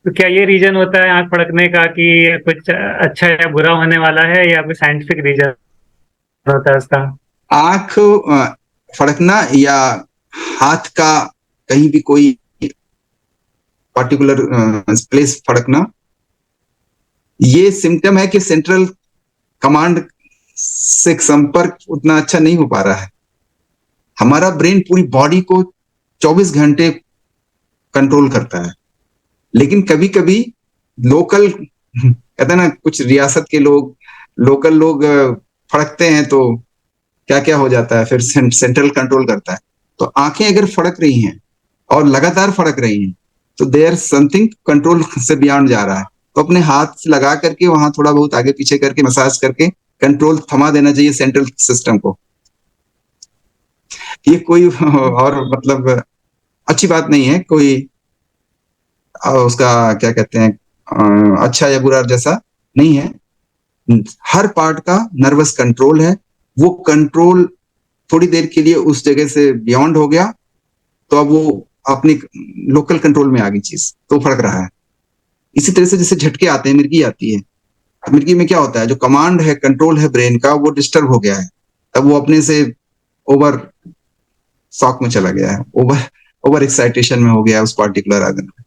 तो क्या ये रीजन होता है आंख फड़कने का कि कुछ अच्छा या बुरा होने वाला है, या कोई साइंटिफिक रीजन होता है इसका? आंख फड़कना या हाथ का कहीं भी कोई पर्टिकुलर प्लेस फड़कना, ये सिम्टम है कि सेंट्रल कमांड से संपर्क उतना अच्छा नहीं हो पा रहा है। हमारा ब्रेन पूरी बॉडी को 24 घंटे कंट्रोल करता है, लेकिन कभी कभी लोकल कहते हैं ना, कुछ रियासत के लोग, लोकल लोग फड़कते हैं तो क्या क्या हो जाता है, फिर सेंट्रल कंट्रोल करता है। तो आंखें अगर फड़क रही हैं और लगातार फड़क रही हैं, तो देयर समथिंग कंट्रोल से बियॉन्ड जा रहा है। तो अपने हाथ लगा करके वहां थोड़ा बहुत आगे पीछे करके मसाज करके कंट्रोल थमा देना चाहिए सेंट्रल सिस्टम को। ये कोई और मतलब अच्छी बात नहीं है, कोई उसका क्या कहते हैं अच्छा या बुरा जैसा नहीं है। हर पार्ट का नर्वस कंट्रोल है, वो कंट्रोल थोड़ी देर के लिए उस जगह से बियॉन्ड हो गया, तो अब वो अपने लोकल कंट्रोल में आ गई चीज, तो फड़क रहा है। इसी तरह से जैसे झटके आते हैं, मिर्गी आती है, मिर्गी में क्या होता है, जो कमांड है, कंट्रोल है ब्रेन का, वो डिस्टर्ब हो गया है, तब वो अपने से ओवर शॉक में चला गया है, ओवर एक्साइटेशन में हो गया उस पार्टिकुलर आर्गन में।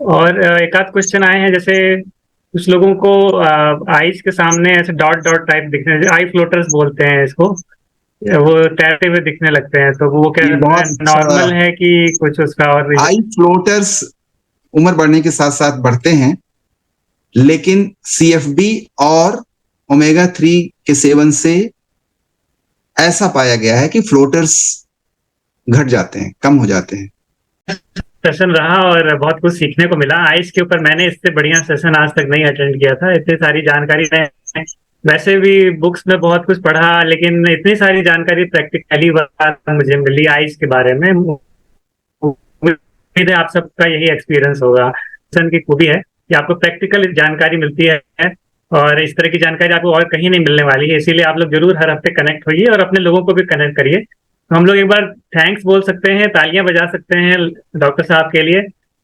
और एक आध क्वेश्चन आए हैं, जैसे कुछ लोगों को आईज के सामने ऐसे डॉट डॉट टाइप दिखने, आई फ्लोटर्स बोलते हैं इसको, वो तैरते हुए दिखने लगते हैं, तो वो क्या ये बहुत नॉर्मल है कि कुछ उसका और आई फ्लोटर्स उम्र बढ़ने के साथ साथ बढ़ते हैं, लेकिन CFB और ओमेगा 3 के सेवन से ऐसा पाया गया है कि फ्लोटर्स घट जाते हैं, कम हो जाते हैं। सेशन रहा और बहुत कुछ सीखने को मिला आइस के ऊपर। मैंने इससे बढ़िया सेशन आज तक नहीं अटेंड किया था। इतनी सारी जानकारी मैं वैसे भी बुक्स में बहुत कुछ पढ़ा, लेकिन इतनी सारी जानकारी प्रैक्टिकली बात मुझे मिली आइस के बारे में। उम्मीद है आप सबका यही एक्सपीरियंस होगा। सेशन की खूबी है कि आपको प्रैक्टिकल जानकारी मिलती है और इस तरह की जानकारी आपको और कहीं नहीं मिलने वाली है। इसीलिए आप लोग जरूर हर हफ्ते कनेक्ट होइए और अपने लोगों को भी कनेक्ट करिए। तो हम लोग एक बार थैंक्स बोल सकते हैं, तालियां बजा सकते हैं डॉक्टर साहब के लिए।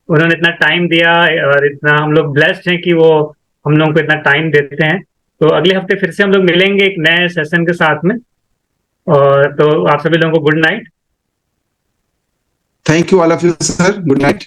उन्होंने इतना टाइम दिया और इतना हम लोग ब्लेस्ड हैं कि वो हम लोगों को इतना टाइम देते हैं। तो अगले हफ्ते फिर से हम लोग मिलेंगे एक नए सेशन के साथ में। और तो आप सभी लोगों को good night. Thank you all of you sir, good night.